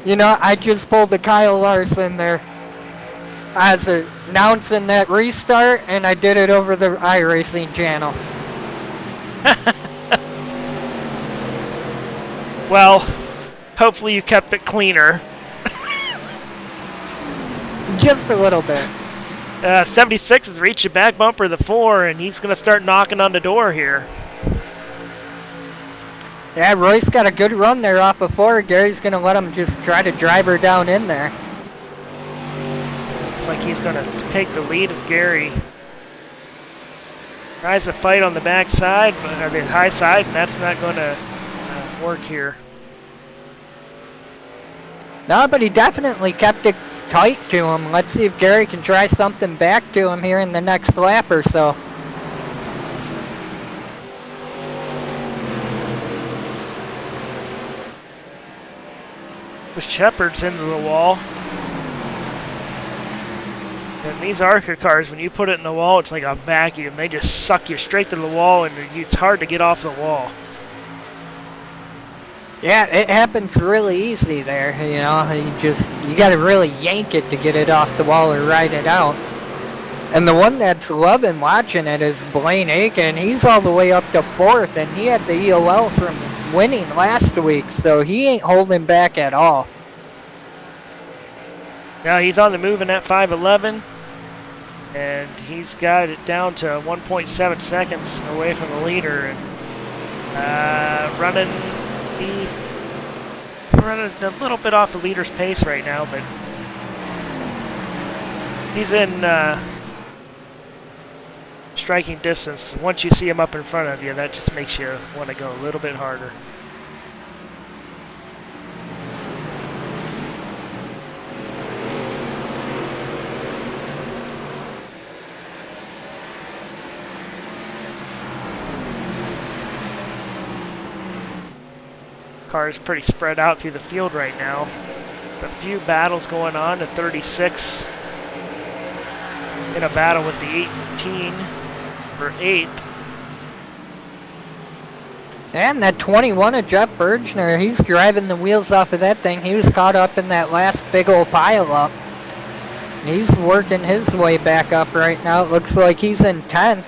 You know, I just pulled the Kyle Larson there. I was announcing that restart, and I did it over the iRacing channel. Well, hopefully you kept it cleaner. Just a little bit. 76 has reached the back bumper of the 4, and he's going to start knocking on the door here. Yeah, Royce got a good run there off of 4. Gary's going to let him just try to drive her down in there. Looks like he's going to take the lead as Gary tries to fight on the back side, or the high side, and that's not going to work here. No, but he definitely kept it tight to him. Let's see if Gary can try something back to him here in the next lap or so. Shepard's into the wall. And these ARCA cars, when you put it in the wall, it's like a vacuum. They just suck you straight to the wall, and it's hard to get off the wall. Yeah, it happens really easy there, you know. You gotta really yank it to get it off the wall or ride it out. And the one that's loving watching it is Blaine Aiken. He's all the way up to 4th, and he had the EOL from winning last week, so he ain't holding back at all. Now he's on the move in that 511, and he's got it down to 1.7 seconds away from the leader, and running a little bit off the leader's pace right now, but he's in striking distance. Once you see him up in front of you, that just makes you want to go a little bit harder. Cars pretty spread out through the field right now. A few battles going on. The 36 in a battle with the 18 for 8th. And that 21 of Jeff Bergner, he's driving the wheels off of that thing. He was caught up in that last big old pileup. He's working his way back up right now. It looks like he's in 10th.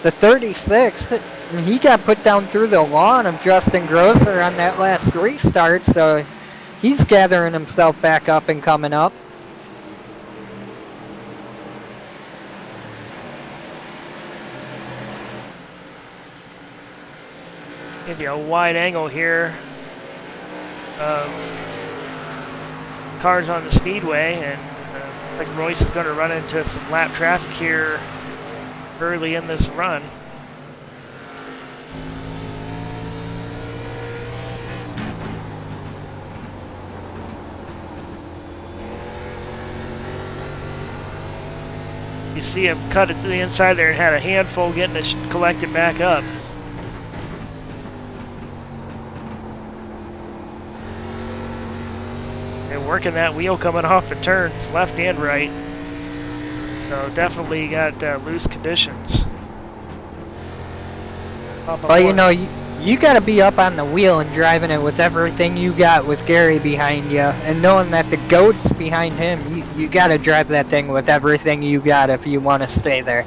The 36, he got put down through the lawn of Justin Grosser on that last restart, so he's gathering himself back up and coming up. Give you a wide angle here of cars on the speedway, and like Royce is going to run into some lap traffic here early in this run. You see him cut it to the inside there and had a handful getting it collected back up. And working that wheel coming off the turns, left and right. So definitely got loose conditions. Well, you know, you got to be up on the wheel and driving it with everything you got with Gary behind you. And knowing that the GOAT's behind him, you got to drive that thing with everything you got if you want to stay there.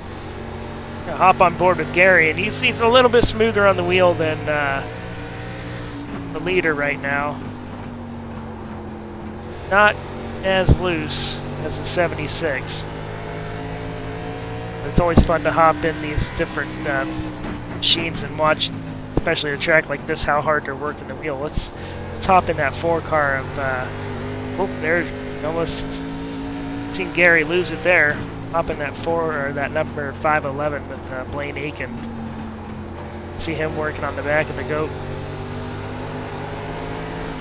Hop on board with Gary, and he's a little bit smoother on the wheel than the leader right now. Not as loose as the 76. It's always fun to hop in these different machines and watch especially a track like this, how hard they're working the wheel. Let's hop in that 4 car of, oh, there's almost seen Gary lose it there. Hop in that 4, or that number 511 with Blaine Aiken. See him working on the back of the goat.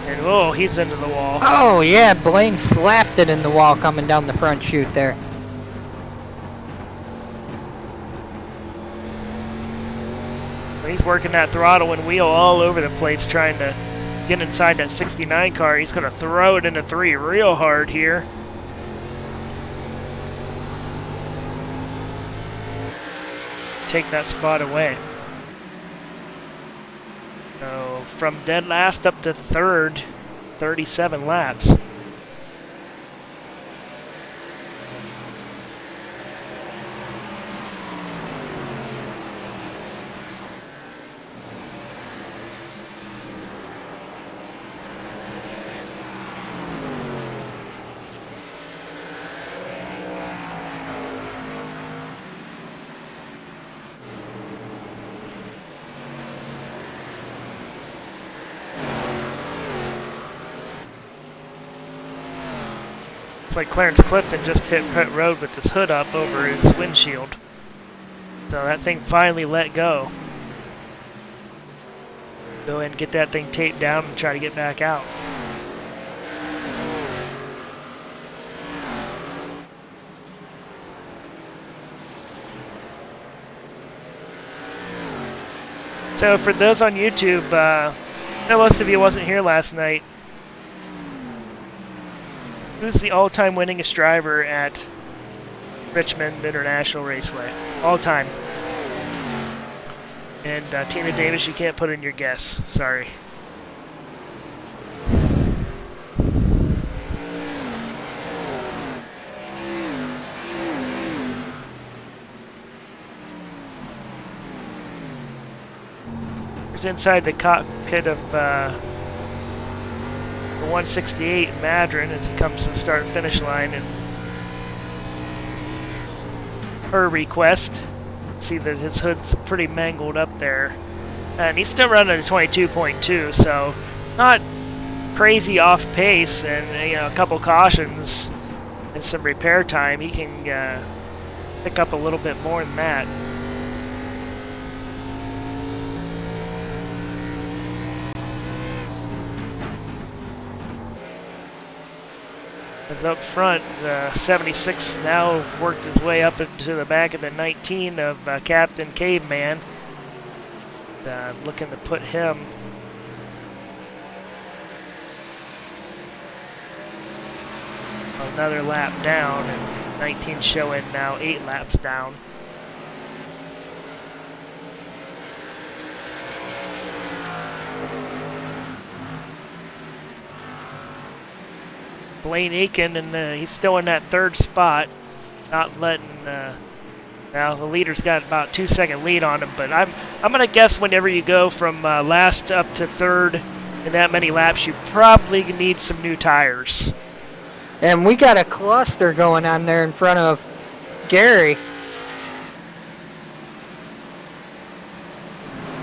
And oh, he's into the wall. Oh yeah, Blaine slapped it in the wall coming down the front chute there. He's working that throttle and wheel all over the place trying to get inside that 69 car. He's going to throw it into 3 real hard here. Take that spot away. So from dead last up to 3rd, 37 laps. It's like Clarence Clifton just hit pit road with his hood up over his windshield. So that thing finally let go. Go ahead and get that thing taped down and try to get back out. So for those on YouTube, I know most of you wasn't here last night. Who's the all-time winningest driver at Richmond International Raceway? All-time. And Tina Davis, you can't put in your guess. Sorry. Here's inside the cockpit of the 168 Madron as he comes to the start-finish line, and her request. See that his hood's pretty mangled up there, and he's still running a 22.2, so not crazy off pace, and a couple cautions and some repair time, he can pick up a little bit more than that. As up front, 76 now worked his way up into the back of the 19 of Captain Caveman. Looking to put him another lap down, and 19 showing now 8 laps down. Blaine Aiken, and he's still in that 3rd spot, not letting. Now the leader's got about 2-second lead on him, but I'm gonna guess whenever you go from last up to 3rd in that many laps, you probably need some new tires. And we got a cluster going on there in front of Gary.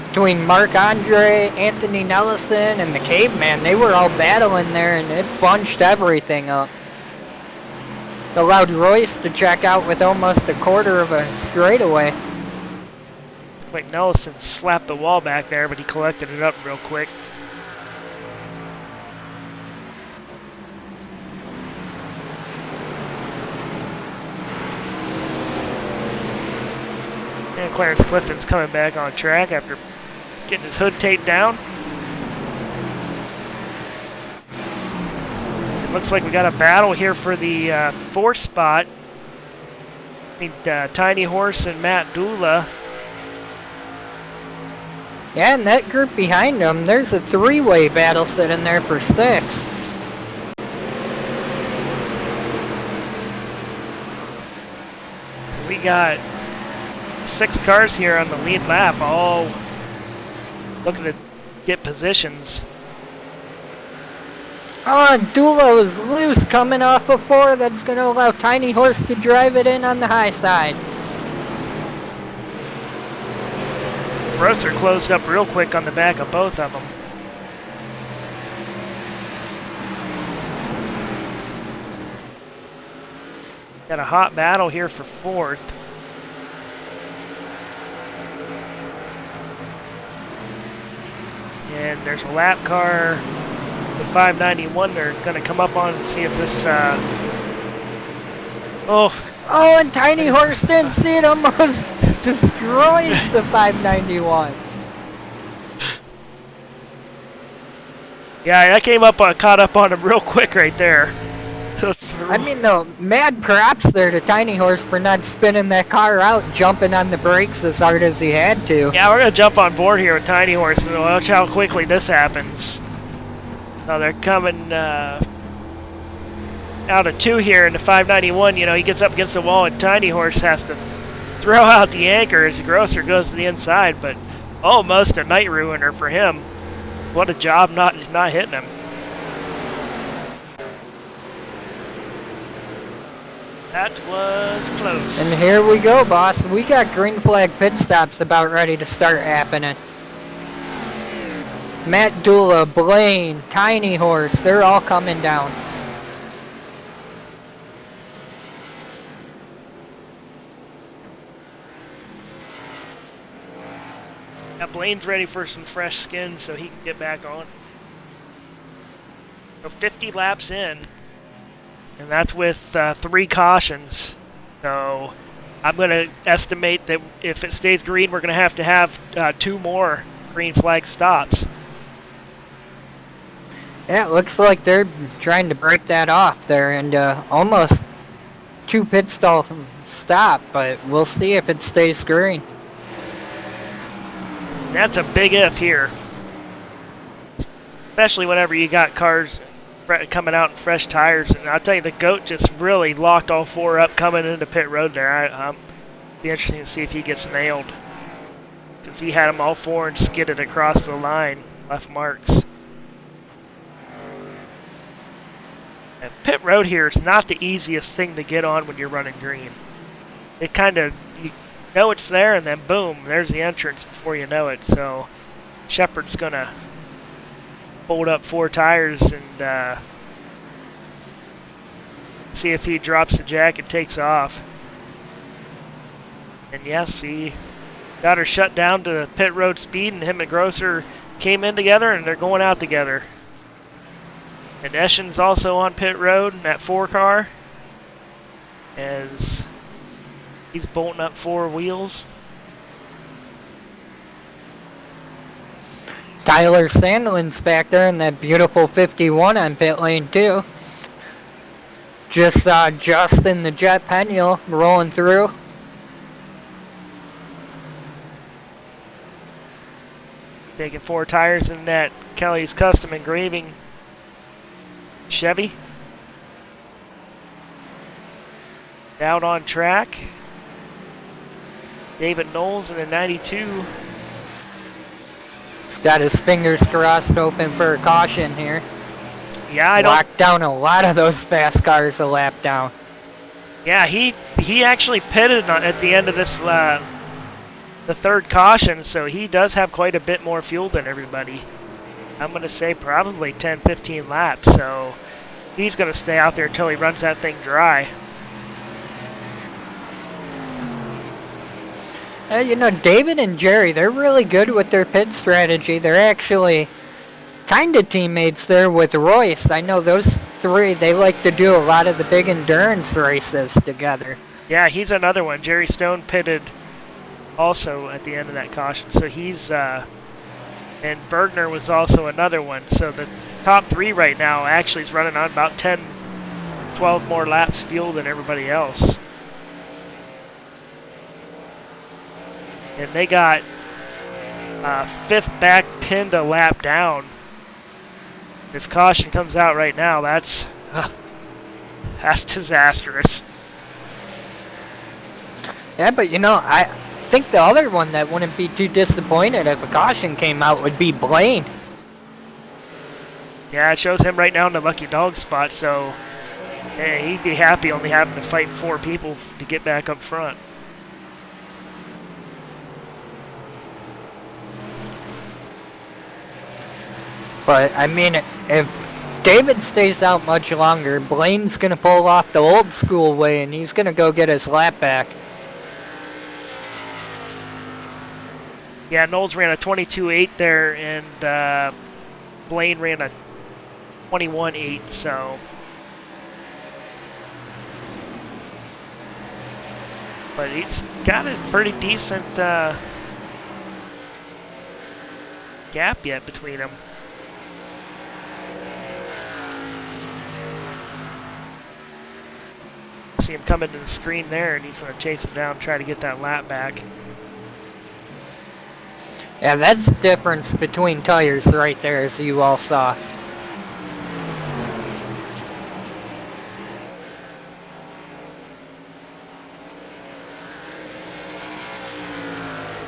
Between Mark Andre, Anthony Nelson, and the Caveman, they were all battling there, and it bunched everything up. It allowed Royce to check out with almost a quarter of a straightaway. Looks like Nelson slapped the wall back there, but he collected it up real quick. And Clarence Clifton's coming back on track after getting his hood taped down. It looks like we got a battle here for the 4th spot between Tiny Horse and Matt Dula. Yeah, and that group behind them, there's a 3-way battle sitting there for 6th. We got 6 cars here on the lead lap, all looking to get positions. Oh, Dula is loose coming off of 4. That's going to allow Tiny Horse to drive it in on the high side. Grosser closed up real quick on the back of both of them. Got a hot battle here for fourth. And there's a lap car, the 591. They're going to come up on and see if this. Oh, and Tiny Horse didn't see it, almost destroys the 591. Yeah, I came up, caught up on him real quick right there. I mean, though, mad props there to Tiny Horse for not spinning that car out, jumping on the brakes as hard as he had to. Yeah, we're going to jump on board here with Tiny Horse and watch how quickly this happens. Oh, they're coming out of 2 here in the 591. You know, he gets up against the wall and Tiny Horse has to throw out the anchor as Grosser goes to the inside, but almost a night ruiner for him. What a job not hitting him. That was close. And here we go, boss. We got green flag pit stops about ready to start happening. Matt Dula, Blaine, Tiny Horse, they're all coming down. Now Blaine's ready for some fresh skin so he can get back on. So 50 laps in. And that's with 3 cautions. So I'm going to estimate that if it stays green, we're going to have 2 more green flag stops. Yeah, it looks like they're trying to break that off there, and almost 2 pit stall stop, but we'll see if it stays green. That's a big if here. Especially whenever you got cars coming out in fresh tires, and I'll tell you, the GOAT just really locked all 4 up coming into pit road there. I'm be interesting to see if he gets nailed, because he had them all 4 and skidded across the line, left marks. And pit road here is not the easiest thing to get on when you're running green. It kind of, you know it's there, and then boom, there's the entrance before you know it. So Shepard's gonna fold up 4 tires and see if he drops the jack and takes off. And yes, he got her shut down to pit road speed, and him and Grosser came in together, and they're going out together. And Eschen's also on pit road in that 4 car as he's bolting up 4 wheels. Tyler Sandlin's back there in that beautiful 51 on pit lane too. Just saw Justin the Jet Peniel rolling through. Taking 4 tires in that Kelly's Custom Engraving Chevy. Out on track. David Knowles in a 92. He's got his fingers crossed open for a caution here. Yeah, I don't. Locked down a lot of those fast cars a lap down. Yeah, he actually pitted at the end of this the 3rd caution, so he does have quite a bit more fuel than everybody. I'm going to say probably 10, 15 laps, so he's going to stay out there until he runs that thing dry. You know, David and Jerry, they're really good with their pit strategy. They're actually kind of teammates there with Royce. I know those 3, they like to do a lot of the big endurance races together. Yeah, he's another one. Jerry Stone pitted also at the end of that caution, so he's and Bergner was also another one. So the top 3 right now actually is running on about 10, 12 more laps fuel than everybody else. And they got 5th back pinned a lap down. If caution comes out right now, that's disastrous. Yeah, but you know, I think the other one that wouldn't be too disappointed if a caution came out would be Blaine. Yeah, it shows him right now in the lucky dog spot, so yeah, he'd be happy only having to fight 4 people to get back up front. But, I mean, if David stays out much longer, Blaine's going to pull off the old school way, and he's going to go get his lap back. Yeah, Knowles ran a 22.8 there, and Blaine ran a 21.8, so. But he's got a pretty decent gap yet between them. See him coming to the screen there, and he's going to chase him down, try to get that lap back. Yeah, that's the difference between tires right there, as you all saw.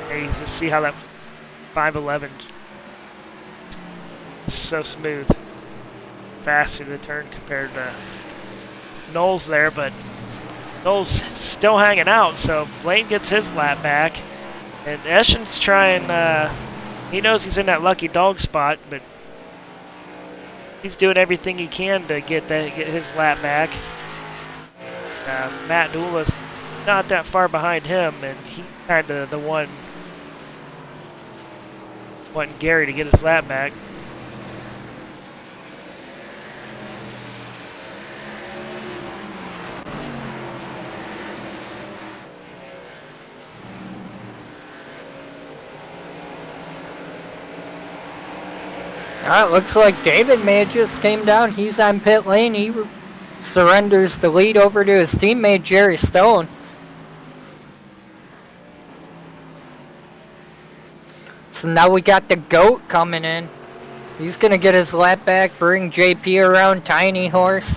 Hey, you just see how that 511 is so smooth. Faster to turn compared to Knowles there, but Knowles still hanging out, so Blaine gets his lap back. And Eschen's trying, he knows he's in that lucky dog spot, but he's doing everything he can to get his lap back. Matt Doula's not that far behind him, and he's kind of the one wanting Gary to get his lap back. It looks like David may have just came down. He's on pit lane. He surrenders the lead over to his teammate, Jerry Stone. So now we got the GOAT coming in. He's going to get his lap back, bring JP around, Tiny Horse.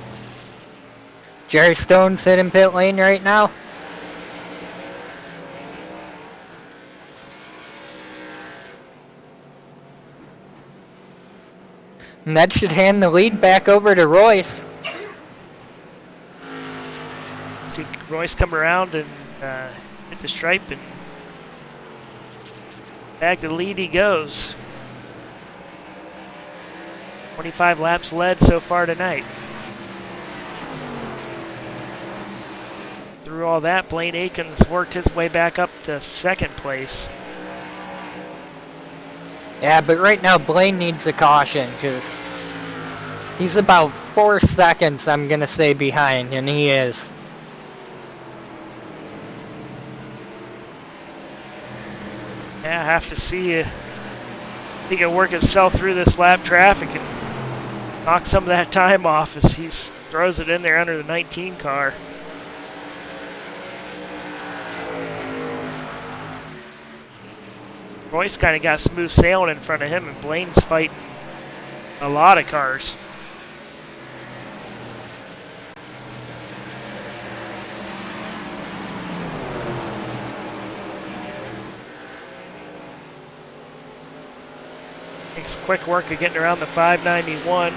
Jerry Stone's hitting pit lane right now. And that should hand the lead back over to Royce. See Royce come around and hit the stripe, and back to the lead he goes. 25 laps led so far tonight. Through all that, Blaine Aikens worked his way back up to second place. Yeah, but right now Blaine needs a caution because he's about 4 seconds, I'm going to say, behind, and he is. Yeah, I have to see if he can work himself through this lap traffic and knock some of that time off as he throws it in there under the 19 car. Royce kind of got smooth sailing in front of him, and Blaine's fighting a lot of cars. Makes quick work of getting around the 591.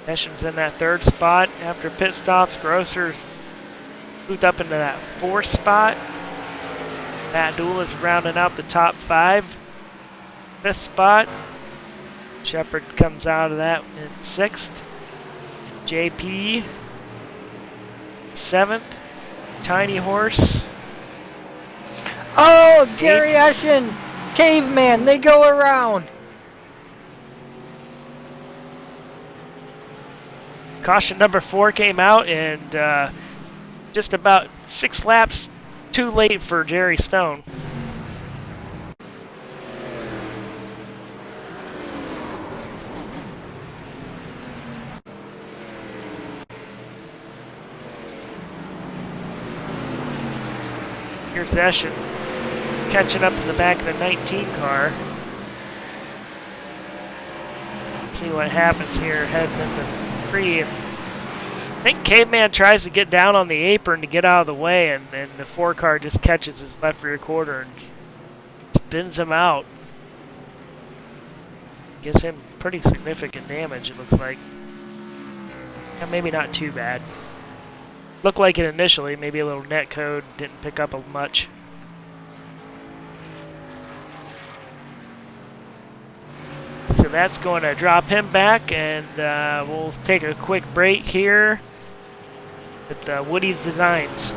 Eschen's in that third spot after pit stops. Grosser's moved up into that fourth spot. Matt Doula's rounding out the top 5. Fifth spot. Shepard comes out of that in 6th. JP 7th. Tiny Horse. Oh, Gary Eschen! Caveman, they go around! Caution number 4 came out, and just about 6 laps too late for Jerry Stone. Here's Eschen catching up to the back of the 19 car. See what happens here heading into 3. I think Caveman tries to get down on the apron to get out of the way, and the 4 car just catches his left rear quarter and spins him out. Gives him pretty significant damage, it looks like. Yeah, maybe not too bad. Looked like it initially, maybe a little net code, didn't pick up much. So that's going to drop him back, and we'll take a quick break here with Woody's Designs.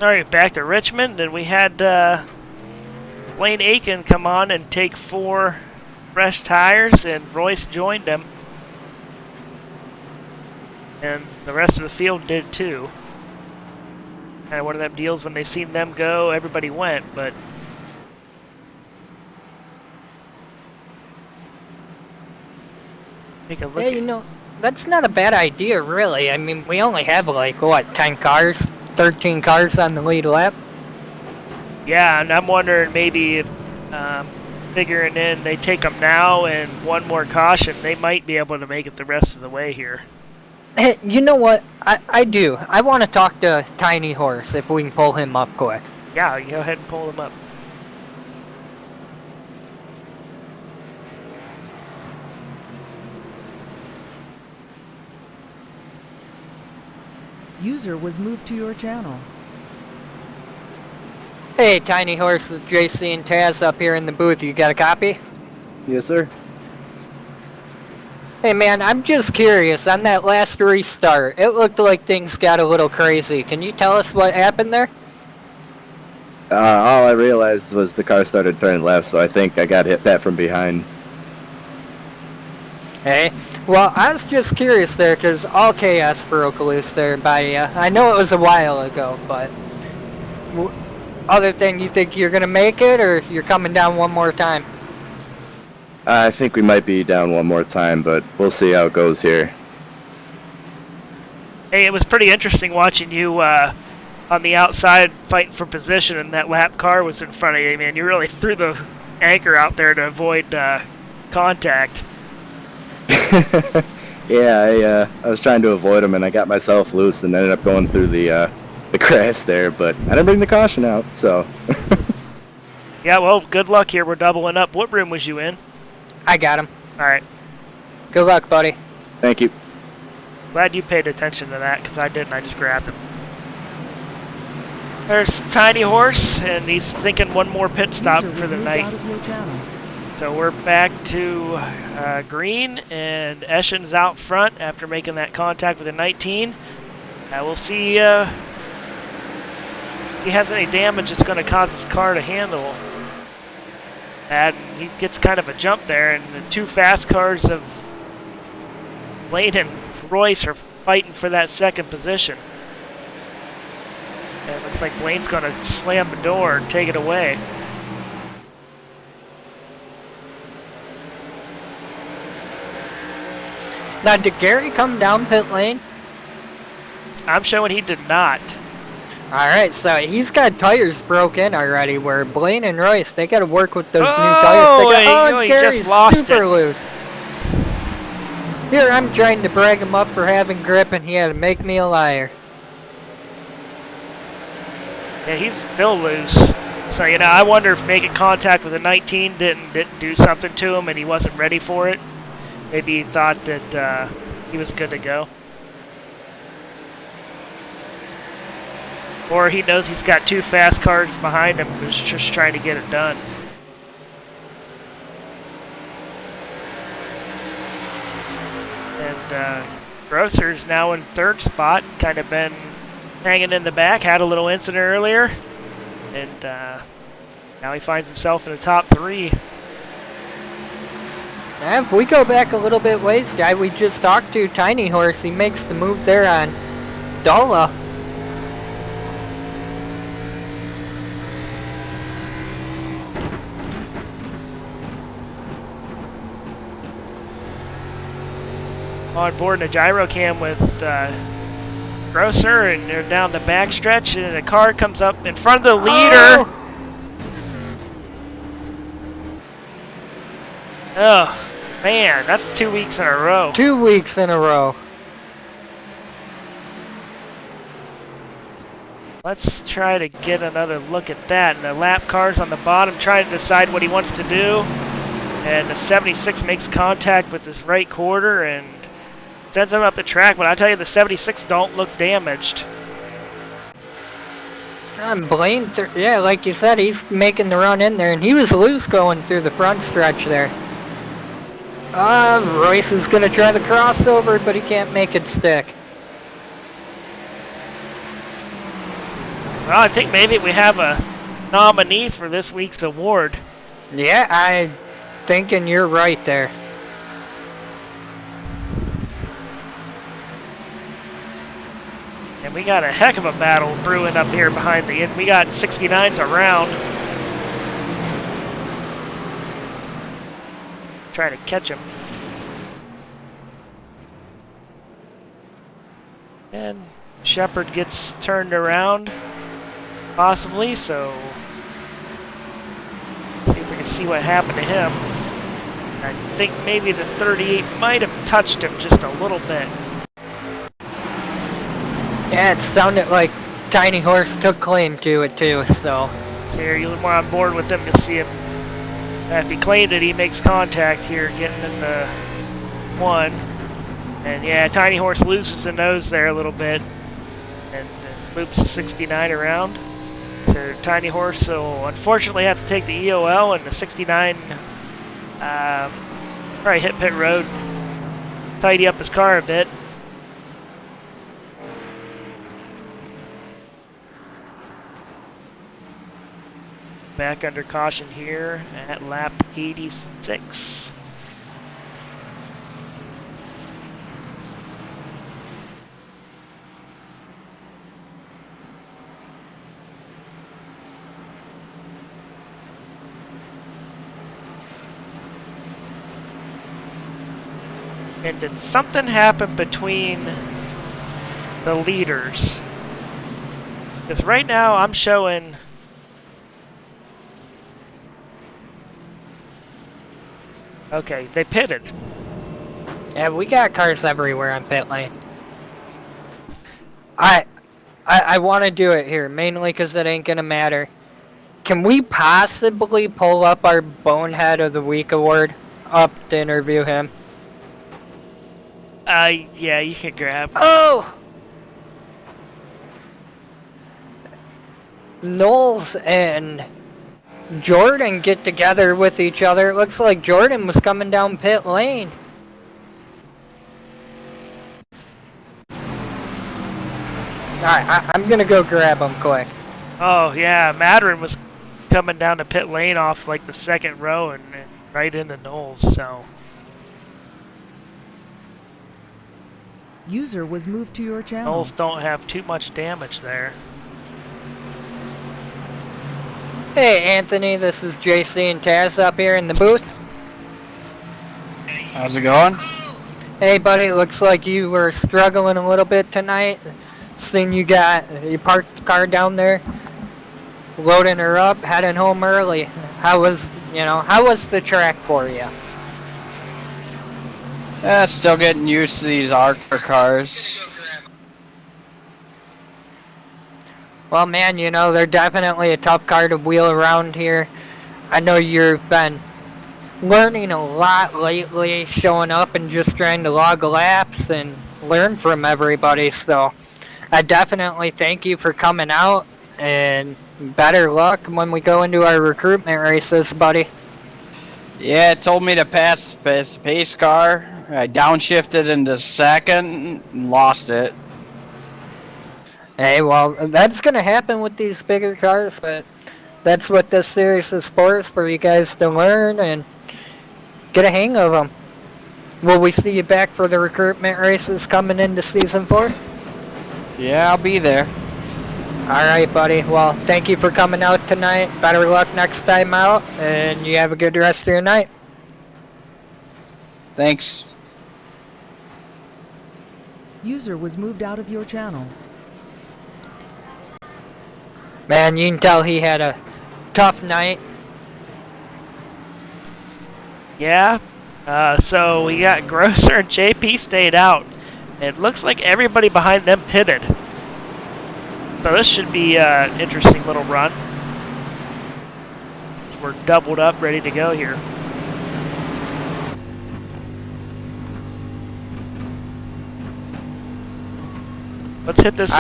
All right, back to Richmond, and we had Blaine Aiken come on and take 4 fresh tires, and Royce joined him. And the rest of the field did too. Kind of one of them deals when they seen them go, everybody went, but take a look. Yeah, you know, that's not a bad idea, really. I mean, we only have like, what, 10 cars? 13 cars on the lead lap? Yeah, and I'm wondering maybe if figuring in they take them now and one more caution, they might be able to make it the rest of the way here. Hey, you know what? I do. I want to talk to Tiny Horse if we can pull him up quick. Yeah, you go ahead and pull them up. User was moved to your channel. Hey, Tiny Horse, is JC and Taz up here in the booth. You got a copy? Yes, sir. Hey, man, I'm just curious. On that last restart, it looked like things got a little crazy. Can you tell us what happened there? All I realized was the car started turning left, so I think I got hit that from behind. Hey, well, I was just curious there, because all chaos broke loose there by you. I know it was a while ago, but other thing, you think you're going to make it, or you're coming down one more time? I think we might be down one more time, but we'll see how it goes here. Hey, it was pretty interesting watching you on the outside fighting for position, and that lap car was in front of you, man. You really threw the anchor out there to avoid contact. Yeah, I was trying to avoid him, and I got myself loose and ended up going through the grass there, but I didn't bring the caution out, so. Yeah, well, good luck here. We're doubling up. What room was you in? I got him. All right. Good luck, buddy. Thank you. Glad you paid attention to that, because I didn't. I just grabbed him. There's Tiny Horse, and he's thinking one more pit stop User for was the moved night. out of your channel. So we're back to green, and Eschen's out front after making that contact with a 19. We'll see if he has any damage that's going to cause his car to handle. And he gets kind of a jump there, and the 2 fast cars of Blaine and Royce are fighting for that second position. And it looks like Blaine's going to slam the door and take it away. Now, did Gary come down pit lane? I'm showing he did not. Alright, so he's got tires broke in already, where Blaine and Royce, they gotta work with those new Oh, tires. he Gary's just lost super it. loose. Here, I'm trying to brag him up for having grip, and he had to make me a liar. Yeah, he's still loose. So, you know, I wonder if making contact with a 19 didn't do something to him and he wasn't ready for it. Maybe he thought that he was good to go. Or he knows he's got 2 fast cars behind him and is just trying to get it done. Grosser's now in third spot, kind of been hanging in the back, had a little incident earlier, and now he finds himself in the top 3. If we go back a little bit ways, guy we just talked to, Tiny Horse, he makes the move there on Dalla. On board in a gyro cam with Grosser, and they're down the back stretch, and a car comes up in front of the leader. Oh, man, that's 2 weeks in a row. 2 weeks in a row. Let's try to get another look at that. And the lap car's on the bottom trying to decide what he wants to do. And the 76 makes contact with this right quarter and sends him up the track. But I tell you, the 76 don't look damaged. Blaine, yeah, like you said, he's making the run in there, and he was loose going through the front stretch there. Royce is going to try the crossover, but he can't make it stick. Well, I think maybe we have a nominee for this week's award. Yeah, I'm thinking you're right there. And we got a heck of a battle brewing up here behind the end. We got 69s around. Try to catch him. And Shepard gets turned around, possibly, so see if we can see what happened to him. I think maybe the 38 might have touched him just a little bit. Yeah, it sounded like Tiny Horse took claim to it too, so. So here, you're more on board with him, you'll see him. If he claimed it, he makes contact here, getting in the 1. And yeah, Tiny Horse loses the nose there a little bit. And loops the 69 around. So Tiny Horse will unfortunately have to take the EOL, and the 69 probably hit pit road, tidy up his car a bit. Back under caution here at lap 86. And did something happen between the leaders? Because right now I'm showing okay, they pitted. Yeah, we got cars everywhere on pit lane. I want to do it here, mainly because it ain't going to matter. Can we possibly pull up our Bonehead of the Week award up to interview him? Yeah, you can grab. Oh! Knowles and Jordan get together with each other. It looks like Jordan was coming down pit lane. Alright, I'm gonna go grab him quick. Oh, yeah, Madron was coming down the pit lane off like the second row and right into Knowles, so. User was moved to your channel. Knowles don't have too much damage there. Hey Anthony, this is JC and Taz up here in the booth. How's it going? Hey buddy, looks like you were struggling a little bit tonight. Seen you parked the car down there, loading her up, heading home early. How was the track for you? Still getting used to these ARC cars. Well, man, they're definitely a tough car to wheel around here. I know you've been learning a lot lately, showing up and just trying to log laps and learn from everybody, so I definitely thank you for coming out, and better luck when we go into our recruitment races, buddy. Yeah, it told me to pass the pace car, I downshifted into second and lost it. Hey, well, that's gonna happen with these bigger cars, but that's what this series is for you guys to learn and get a hang of them. Will we see you back for the recruitment races coming into Season 4? Yeah, I'll be there. Alright, buddy. Well, thank you for coming out tonight. Better luck next time out, and you have a good rest of your night. Thanks. User was moved out of your channel. Man, you can tell he had a tough night. Yeah. So we got Grosser and JP stayed out. It looks like everybody behind them pitted. So this should be an interesting little run. We're doubled up, ready to go here. Let's hit this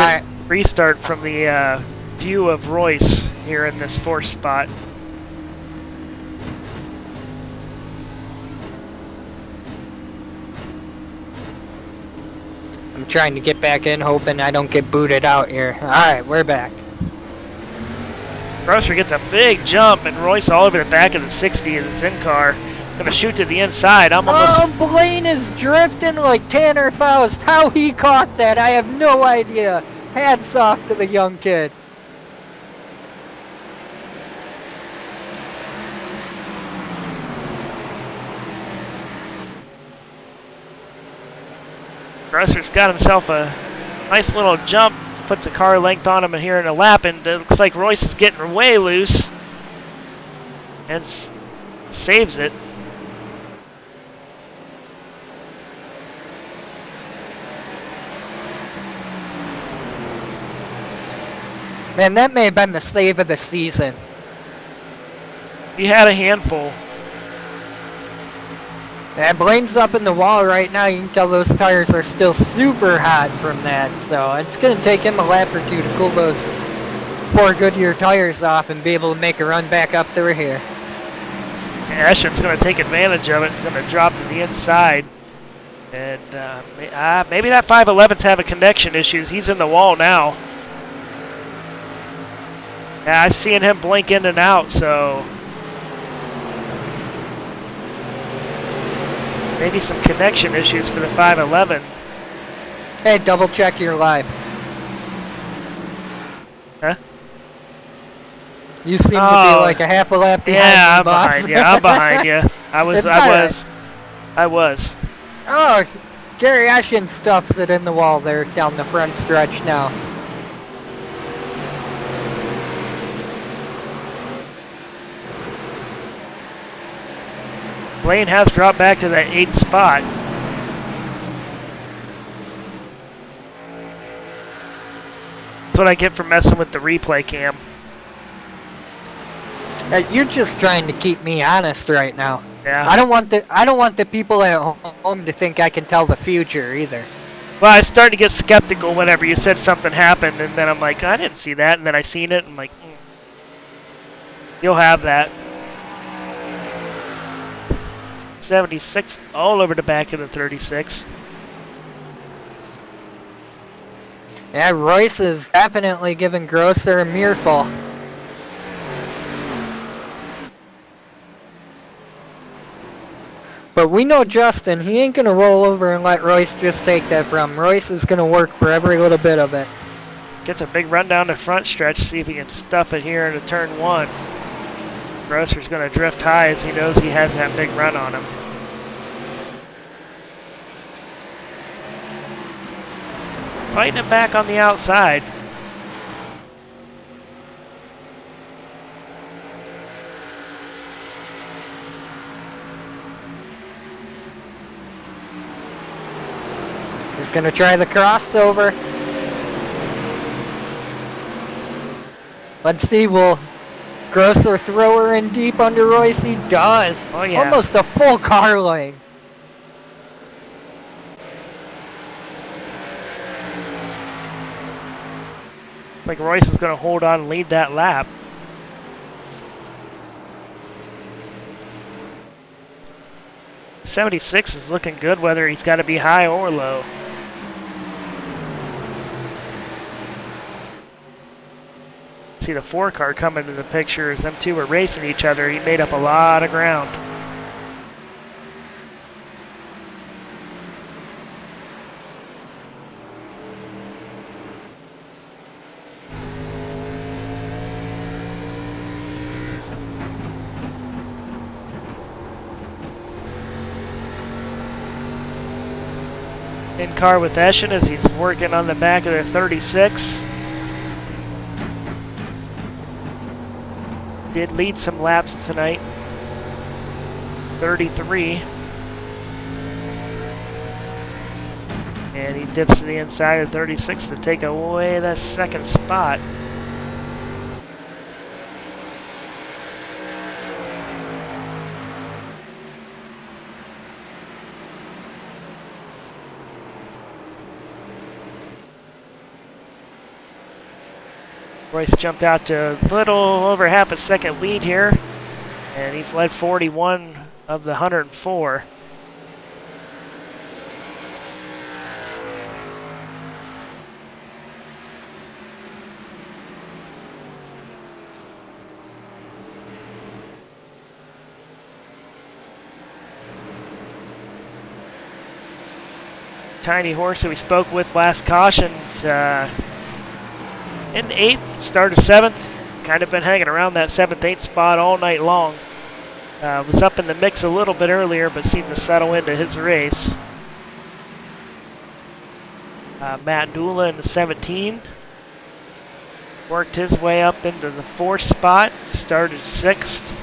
restart from the view of Royce here in this fourth spot. I'm trying to get back in, hoping I don't get booted out here. Alright, we're back. Grosser gets a big jump, and Royce all over the back of the 60 in his in-car. Gonna shoot to the inside. I'm almost... Oh, Blaine is drifting like Tanner Faust. How he caught that, I have no idea. Hats off to the young kid. Grosser's got himself a nice little jump, puts a car length on him here in a lap, and it looks like Royce is getting way loose and saves it. Man, that may have been the save of the season. He had a handful. And Blaine's up in the wall right now. You can tell those tires are still super hot from that. So it's going to take him a lap or two to cool those 4 Goodyear tires off and be able to make a run back up through here. Ashen's going to take advantage of it. He's going to drop to the inside. And maybe that 511's having connection issues. He's in the wall now. Yeah, I've seen him blink in and out, so... maybe some connection issues for the 511. Hey, double check your live. Huh? You seem to be like a half a lap behind yeah, me, I'm boss. behind you. I'm behind you. I was. Oh, Gary Ashen stuffs it in the wall there down the front stretch now. Blaine has dropped back to that 8th spot. That's what I get for messing with the replay cam. You're just trying to keep me honest right now. Yeah. I don't want the people at home to think I can tell the future either. Well, I started to get skeptical whenever you said something happened, and then I'm like, I didn't see that, and then I seen it, and I'm like, you'll have that. 76 all over the back of the 36. Yeah, Royce is definitely giving Grosser a miracle. But we know Justin, he ain't gonna roll over and let Royce just take that from him. Royce is gonna work for every little bit of it. Gets a big run down the front stretch, see if he can stuff it here into turn 1. Grosser's going to drift high as he knows he has that big run on him. Fighting it back on the outside. He's gonna try the crossover. Let's see, will Grosser throw her in deep under Royce? He does. Oh, yeah. Almost a full car lane. Like Royce is going to hold on and lead that lap. 76 is looking good, whether he's got to be high or low. See the 4 car come into the picture as them two were racing each other. He made up a lot of ground. In car with Eschen as he's working on the back of the 36. Did lead some laps tonight. 33. And he dips to the inside of 36 to take away that second spot. Royce jumped out to a little over half a second lead here, and he's led 41 of the 104. Tiny horse that we spoke with last caution's in 8th, started 7th. Kind of been hanging around that 7th, 8th spot all night long. Was up in the mix a little bit earlier, but seemed to settle into his race. Matt Dula in the 17. Worked his way up into the 4th spot, started 6th.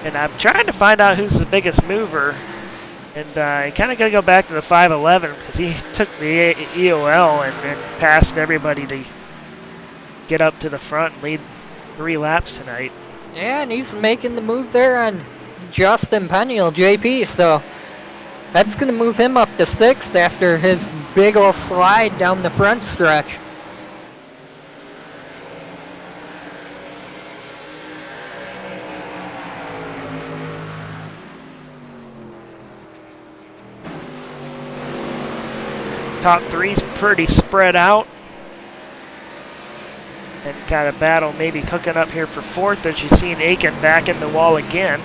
And I'm trying to find out who's the biggest mover. And I kind of got to go back to the 511 because he took the EOL and passed everybody to get up to the front and lead 3 laps tonight. Yeah, and he's making the move there on Justin Peniel, JP, so that's going to move him up to 6th after his big ol' slide down the front stretch. Top 3's pretty spread out. And got a battle maybe cooking up here for 4th as you've seen Aiken back in the wall again.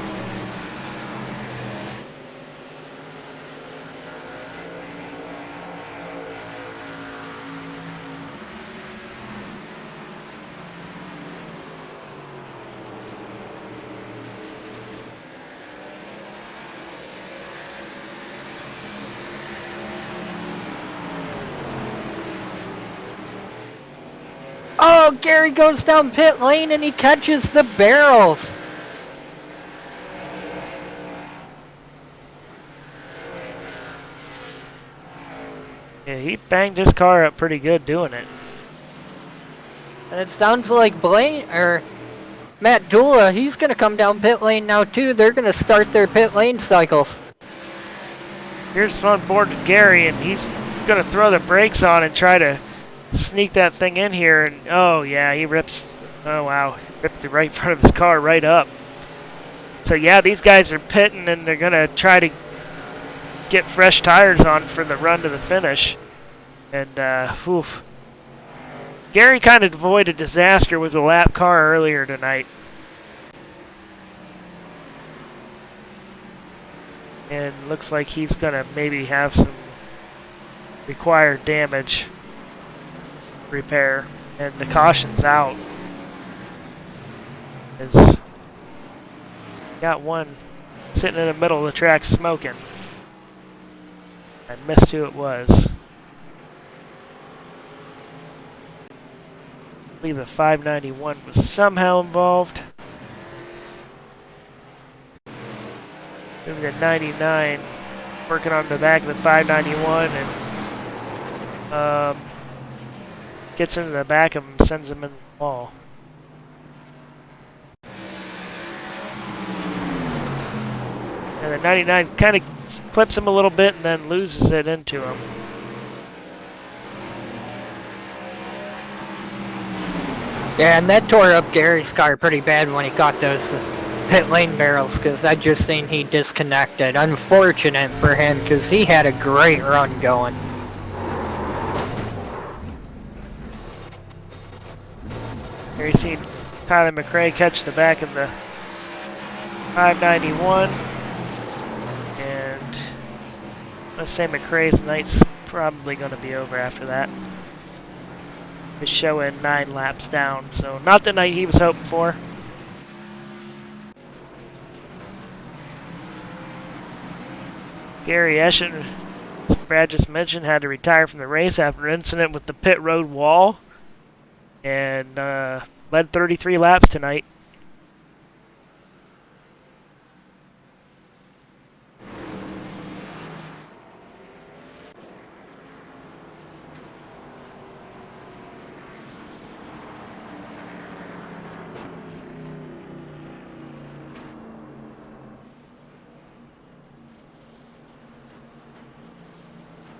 Oh, Gary goes down pit lane and he catches the barrels. Yeah, he banged his car up pretty good doing it. And it sounds like Matt Dula, he's going to come down pit lane now too. They're going to start their pit lane cycles. Here's on board with Gary, and he's going to throw the brakes on and try to sneak that thing in here. And oh yeah, he rips. Oh wow, ripped the right front of his car right up. So yeah, these guys are pitting, and they're going to try to get fresh tires on for the run to the finish. And oof. Gary kind of avoided disaster with the lap car earlier tonight. And looks like he's going to maybe have some required damage repair. And the caution's out. Is got one sitting in the middle of the track smoking. I missed who it was. I believe the 591 was somehow involved. Maybe the 99 working on the back of the 591 and gets into the back of him, sends him in the wall. And the 99 kind of clips him a little bit and then loses it into him. Yeah, and that tore up Gary's car pretty bad when he caught those pit lane barrels because I just seen he disconnected. Unfortunate for him because he had a great run going. Here you see Tyler McRae catch the back of the 591. And let's say McRae's night's probably going to be over after that. He's showing 9 laps down, so not the night he was hoping for. Gary Eschen, as Brad just mentioned, had to retire from the race after an incident with the pit road wall, and led 33 laps tonight.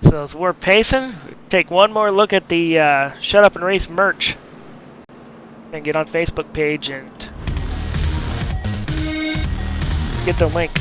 So as we're pacing, take one more look at the Shut Up and Race merch. And get on Facebook page and get the link.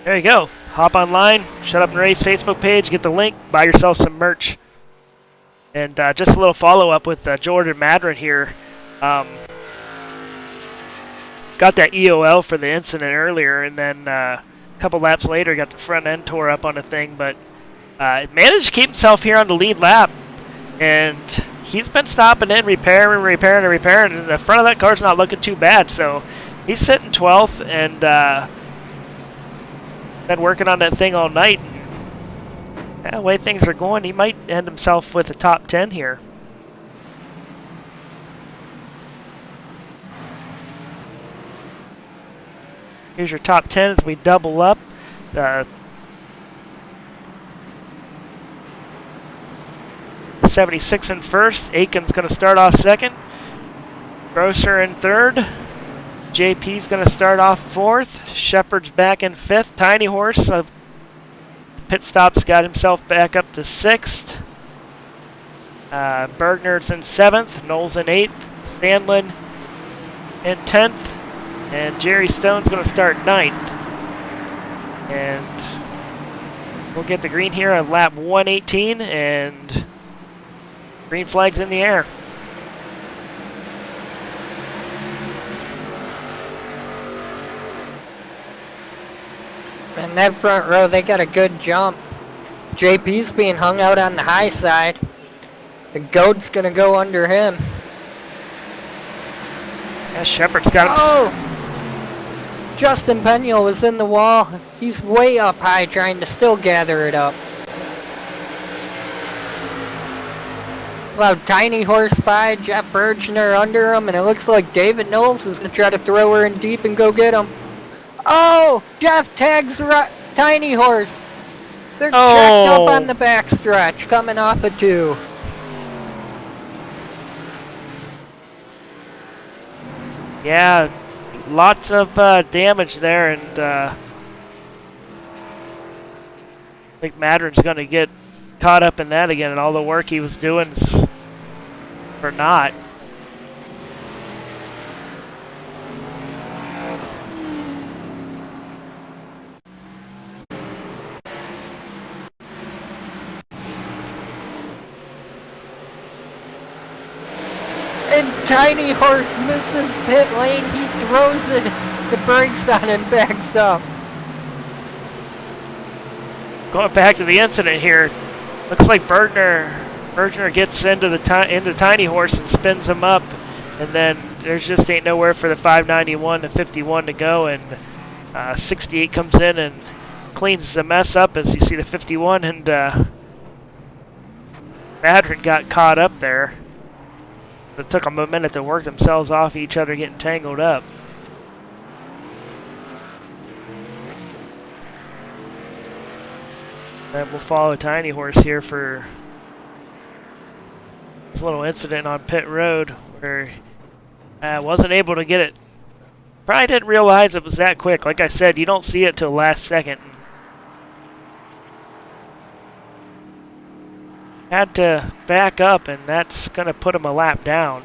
There you go. Hop online, Shut Up and Race Facebook page, get the link, buy yourself some merch. And just a little follow-up with Jordan Madron here. Got that EOL for the incident earlier, and then a couple laps later got the front end tore up on a thing, but managed to keep himself here on the lead lap. And he's been stopping in, repairing, and the front of that car's not looking too bad. So he's sitting 12th, and been working on that thing all night. Yeah, the way things are going, he might end himself with a top 10 here. Here's your top 10 as we double up. 76 in first. Aiken's going to start off second. Grosser in third. JP's going to start off fourth. Shepard's back in fifth. Tiny Horse pit stops got himself back up to sixth. Bergner's in seventh. Knowles in eighth. Sandlin in 10th. And Jerry Stone's going to start ninth. And we'll get the green here on lap 118. And green flag's in the air. And that front row, they got a good jump. JP's being hung out on the high side. The goat's gonna go under him. Yeah, Shepard's got him. Oh! Justin Peniel was in the wall. He's way up high trying to still gather it up. Well, Tiny Horse by, Jeff Bergner under him, and it looks like David Knowles is gonna try to throw her in deep and go get him. Oh! Jeff tags Tiny Horse. They're checked up on the backstretch, coming off a 2. Yeah, lots of damage there, and I think Madron's going to get caught up in that again, and all the work he was doing for naught. And Tiny Horse misses pit lane. He throws it, the brakes on and backs up. Going back to the incident here, looks like Bergner gets into Tiny Horse and spins him up, and then there's just ain't nowhere for the 591 to 51 to go, and 68 comes in and cleans the mess up, as you see the 51, and Madrid got caught up there. It took them a minute to work themselves off each other, getting tangled up. And we'll follow Tiny Horse here for this little incident on pit road where I wasn't able to get it. Probably didn't realize it was that quick. Like I said, you don't see it till last second. Had to back up, and that's going to put him a lap down.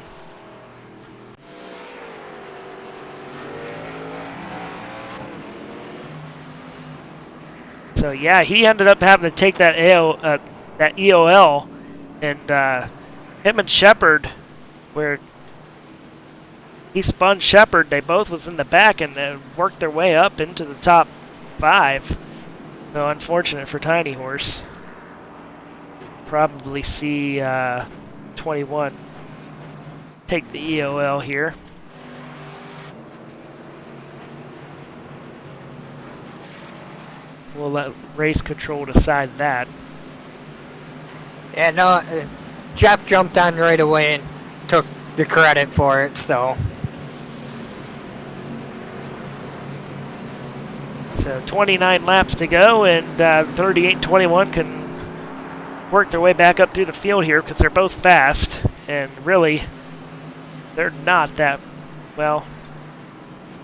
So yeah, he ended up having to take that that EOL, and him and Shepard, where he spun Shepard, they both was in the back and worked their way up into the top 5. So unfortunate for Tiny Horse. Probably see 21 take the EOL here. We'll let race control decide that. Yeah, no, Jeff jumped on right away and took the credit for it, so. So 29 laps to go, and 38-21 can work their way back up through the field here because they're both fast, and really, they're not that well.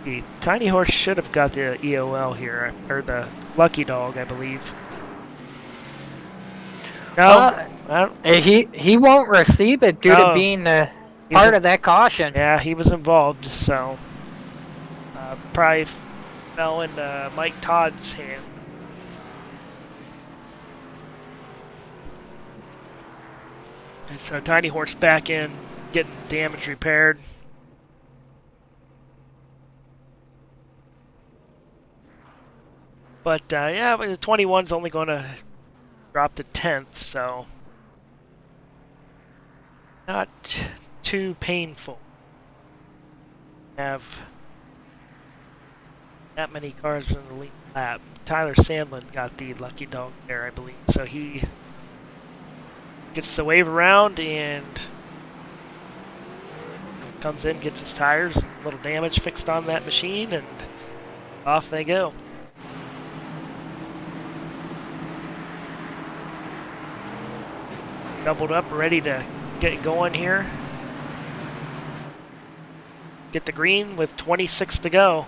The Tiny Horse should have got the EOL here, or the Lucky Dog, I believe. No, he won't receive it due to being the part of that caution. Yeah, he was involved, so probably fell into Mike Todd's hand. And so Tiny Horse back in, getting damage repaired. But yeah, but the 21's only going to drop to 10th, so not too painful. Have that many cars in the lead lap. Tyler Sandlin got the Lucky Dog there, I believe, so he gets the wave around and comes in, gets his tires, a little damage fixed on that machine, and off they go. Doubled up, ready to get going here. Get the green with 26 to go.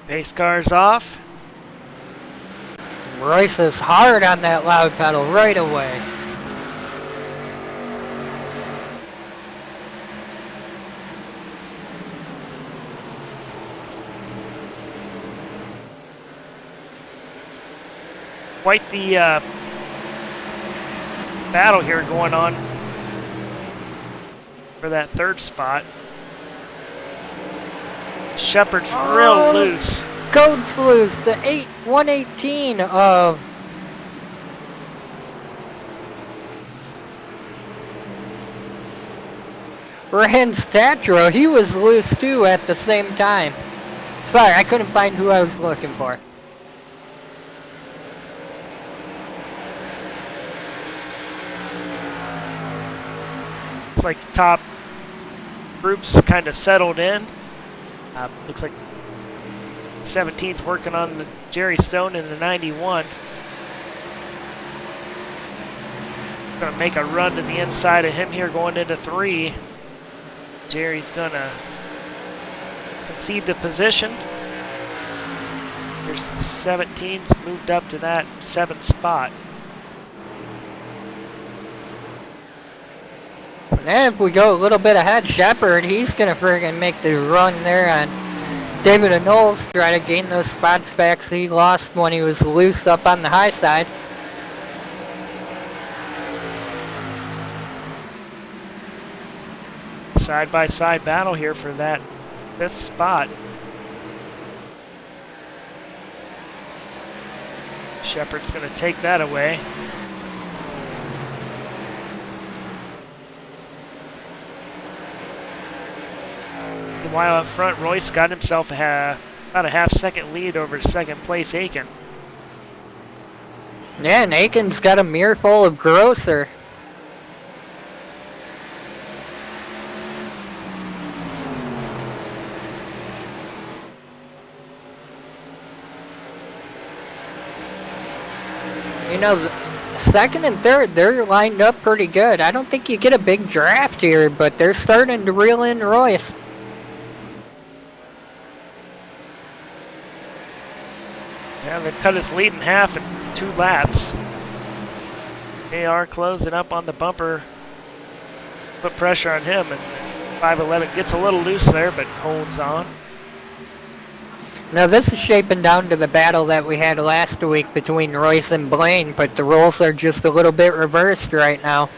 Pace car's off. Royce is hard on that loud pedal right away. Quite the battle here going on for that third spot. Shepard's real loose. Code's loose. The 118 of Rans Tatro, he was loose too at the same time. Sorry, I couldn't find who I was looking for. Looks like the top groups kind of settled in. Looks like 17's working on the Jerry Stone in the 91. Gonna make a run to the inside of him here going into 3. Jerry's gonna concede the position. There's 17's moved up to that 7th spot. And if we go a little bit ahead, Shepard, he's gonna friggin' make the run there on David and Knowles, try to gain those spots back so he lost when he was loose up on the high side. side-by-side battle here for that 5th spot. Shepard's going to take that away. While up front, Royce got himself about a half-second lead over second place Aiken. Yeah, and Aiken's got a mirror full of Grosser. You know, second and third, they're lined up pretty good. I don't think you get a big draft here, but they're starting to reel in Royce. Yeah, they've cut his lead in half in 2 laps. They are closing up on the bumper. Put pressure on him, and 511 gets a little loose there, but holds on. Now this is shaping down to the battle that we had last week between Royce and Blaine, but the roles are just a little bit reversed right now.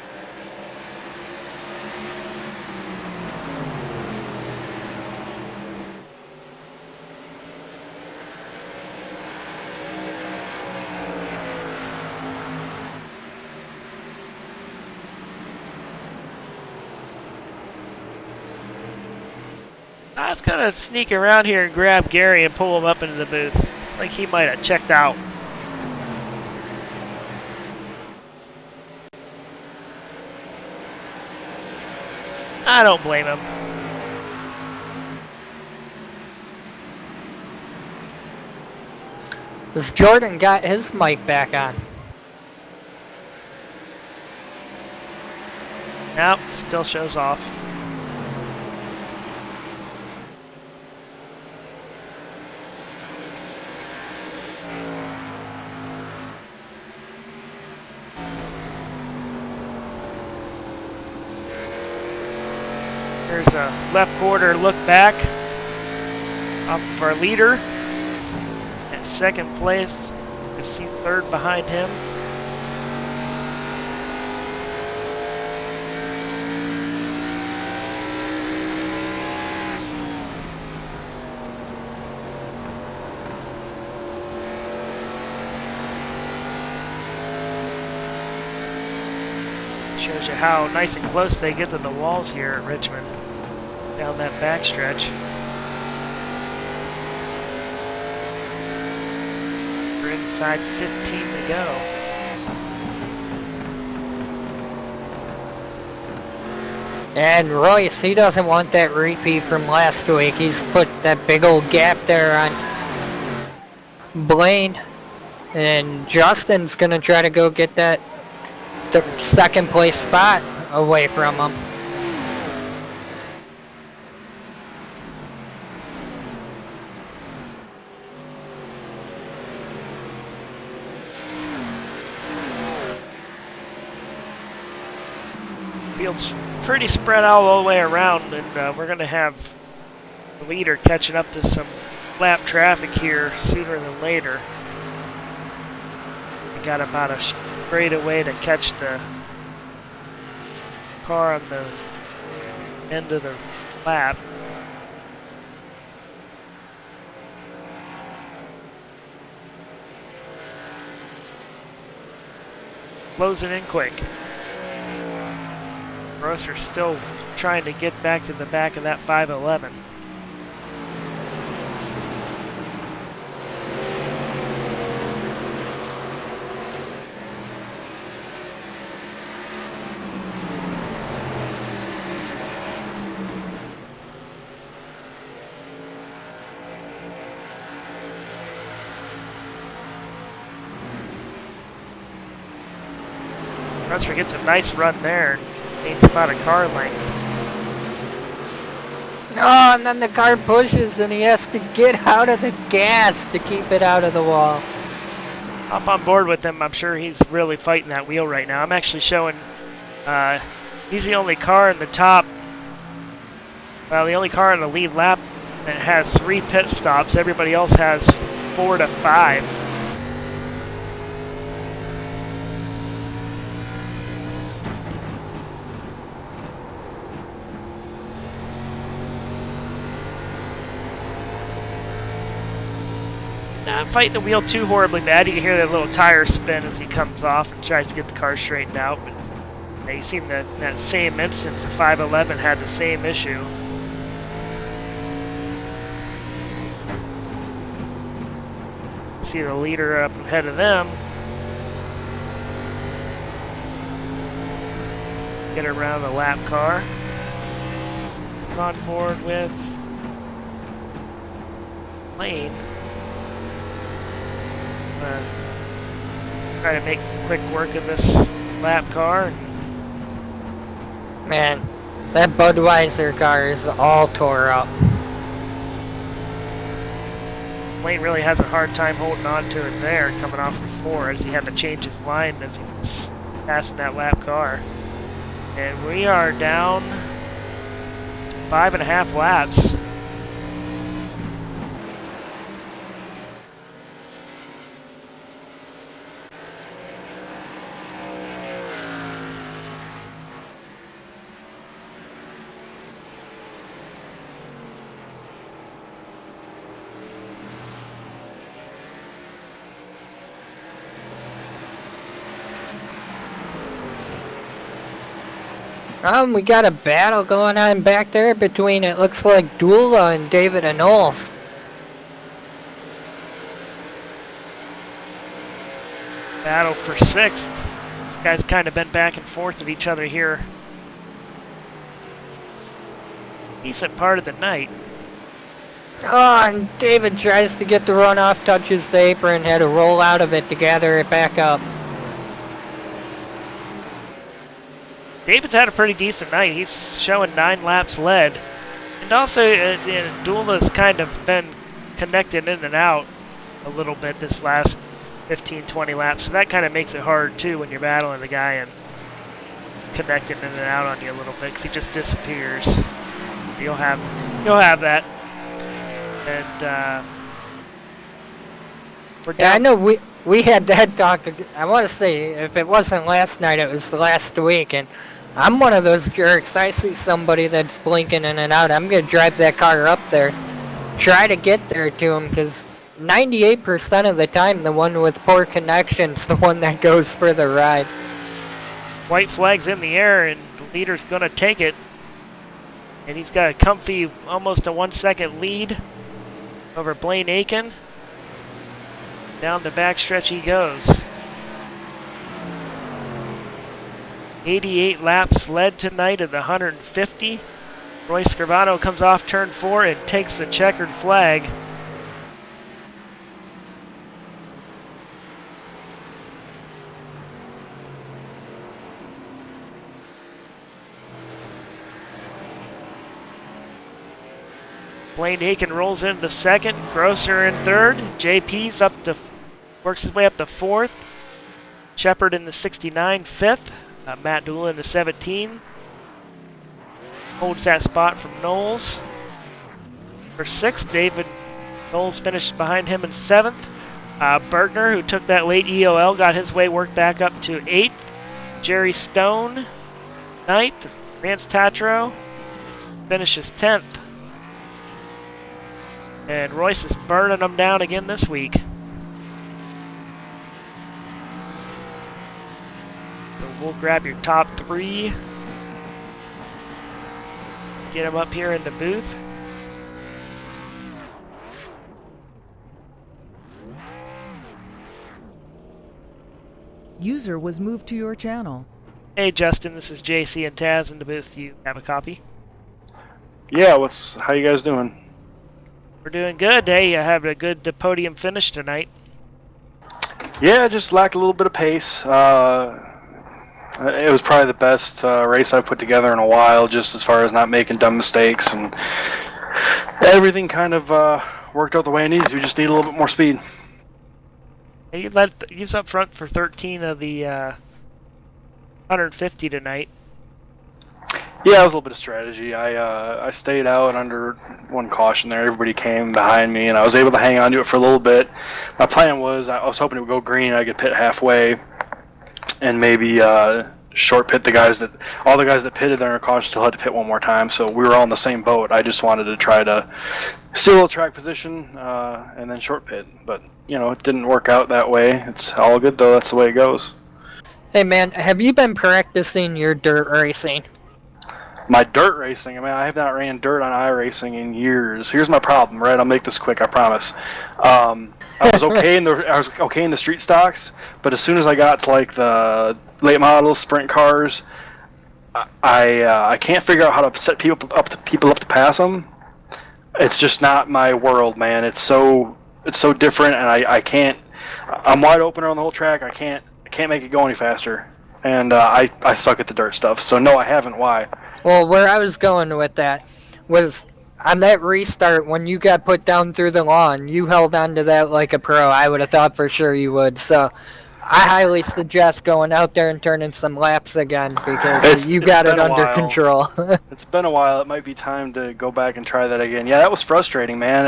I was gonna sneak around here and grab Gary and pull him up into the booth. It's like he might have checked out. I don't blame him. As Jordan got his mic back on. Nope, still shows off. There's a left quarter look back off of our leader. At second place, you see third behind him. Shows you how nice and close they get to the walls here at Richmond. Down that backstretch. We're inside 15 to go. And Royce, he doesn't want that repeat from last week. He's put that big old gap there on Blaine. And Justin's gonna try to go get the second place spot away from him. Field's pretty spread out all the way around, and we're going to have the leader catching up to some lap traffic here sooner than later. We got about a straightaway to catch the car on the end of the lap. Closing in quick. Grosser still trying to get back to the back of that 511. Grosser gets a nice run there. Gains about a car length. Oh, and then the car pushes and he has to get out of the gas to keep it out of the wall. Hop on board with him. I'm sure he's really fighting that wheel right now. I'm actually showing he's the only car in the top, well, the only car in the lead lap that has 3 pit stops. Everybody else has 4 to 5. not fighting the wheel too horribly bad. You can hear that little tire spin as he comes off and tries to get the car straightened out. But you seen that same instance, the 511 had the same issue. See the leader up ahead of them. Get around the lap car. He's on board with Lane. Try to make quick work of this lap car. Man, that Budweiser car is all tore up. Lane really has a hard time holding on to it there, coming off of 4 as he had to change his line as he was passing that lap car. And we are down 5.5 laps. We got a battle going on back there between, it looks like, Dula and David and Knowles. Battle for 6th. These guys kind of been back and forth at each other here. Decent part of the night. Oh, and David tries to get the runoff, touches the apron, had to roll out of it to gather it back up. David's had a pretty decent night. He's showing 9 laps led. And also, Dula's kind of been connected in and out a little bit this last 15-20 laps. So that kind of makes it hard, too, when you're battling the guy and connecting in and out on you a little bit, because he just disappears. You'll have that. And we're down. Yeah, I know we had that talk. I want to say, if it wasn't last night, it was last week. And I'm one of those jerks. I see somebody that's blinking in and out, I'm going to drive that car up there. Try to get there to him, because 98% of the time, the one with poor connection's the one that goes for the ride. White flag's in the air, and the leader's going to take it. And he's got a comfy, almost a 1-second lead over Blaine Aiken. Down the backstretch he goes. 88 laps led tonight of the 150. Roy Scrivano comes off turn 4 and takes the checkered flag. Blaine Aiken rolls into second, Grosser in third, JP's works his way up to fourth, Shepard in the 69 fifth, Matt Dula in the 17, holds that spot from Knowles. For sixth, David Knowles finished behind him in seventh. Bergner, who took that late EOL, got his way worked back up to eighth. Jerry Stone, ninth. Rance Tatro finishes 10th. And Royce is burning them down again this week. So we'll grab your top 3. Get them up here in the booth. User was moved to your channel. Hey Justin, this is JC and Taz in the booth. Do you have a copy? Yeah, how you guys doing? We're doing good. Hey, I have a good podium finish tonight. Yeah, just lacked a little bit of pace. It was probably the best race I've put together in a while, just as far as not making dumb mistakes, and everything kind of worked out the way it needed to. Just need a little bit more speed. Hey, you was up front for 13 of the 150 tonight. Yeah, it was a little bit of strategy. I stayed out under one caution there. Everybody came behind me, and I was able to hang on to it for a little bit. My plan was I was hoping it would go green. I could pit halfway and maybe short pit all the guys that pitted their caution still had to pit one more time. So we were all in the same boat. I just wanted to try to steal a track position and then short pit. But, it didn't work out that way. It's all good, though. That's the way it goes. Hey man, have you been practicing your dirt racing? My dirt racing, I have not ran dirt on iRacing in years. Here's my problem, right? I'll make this quick, I promise. I was okay in the street stocks, but as soon as I got to like the late models, sprint cars, I can't figure out how to set people up to pass them. It's just not my world, man. It's so different, and I can't. I'm wide open around the whole track. I can't make it go any faster, and I suck at the dirt stuff. So no, I haven't. Why? Well, where I was going with that was on that restart when you got put down through the lawn, you held on to that like a pro. I would have thought for sure you would. So I highly suggest going out there and turning some laps again because you got it under control. It's been a while. It might be time to go back and try that again. Yeah, that was frustrating, man.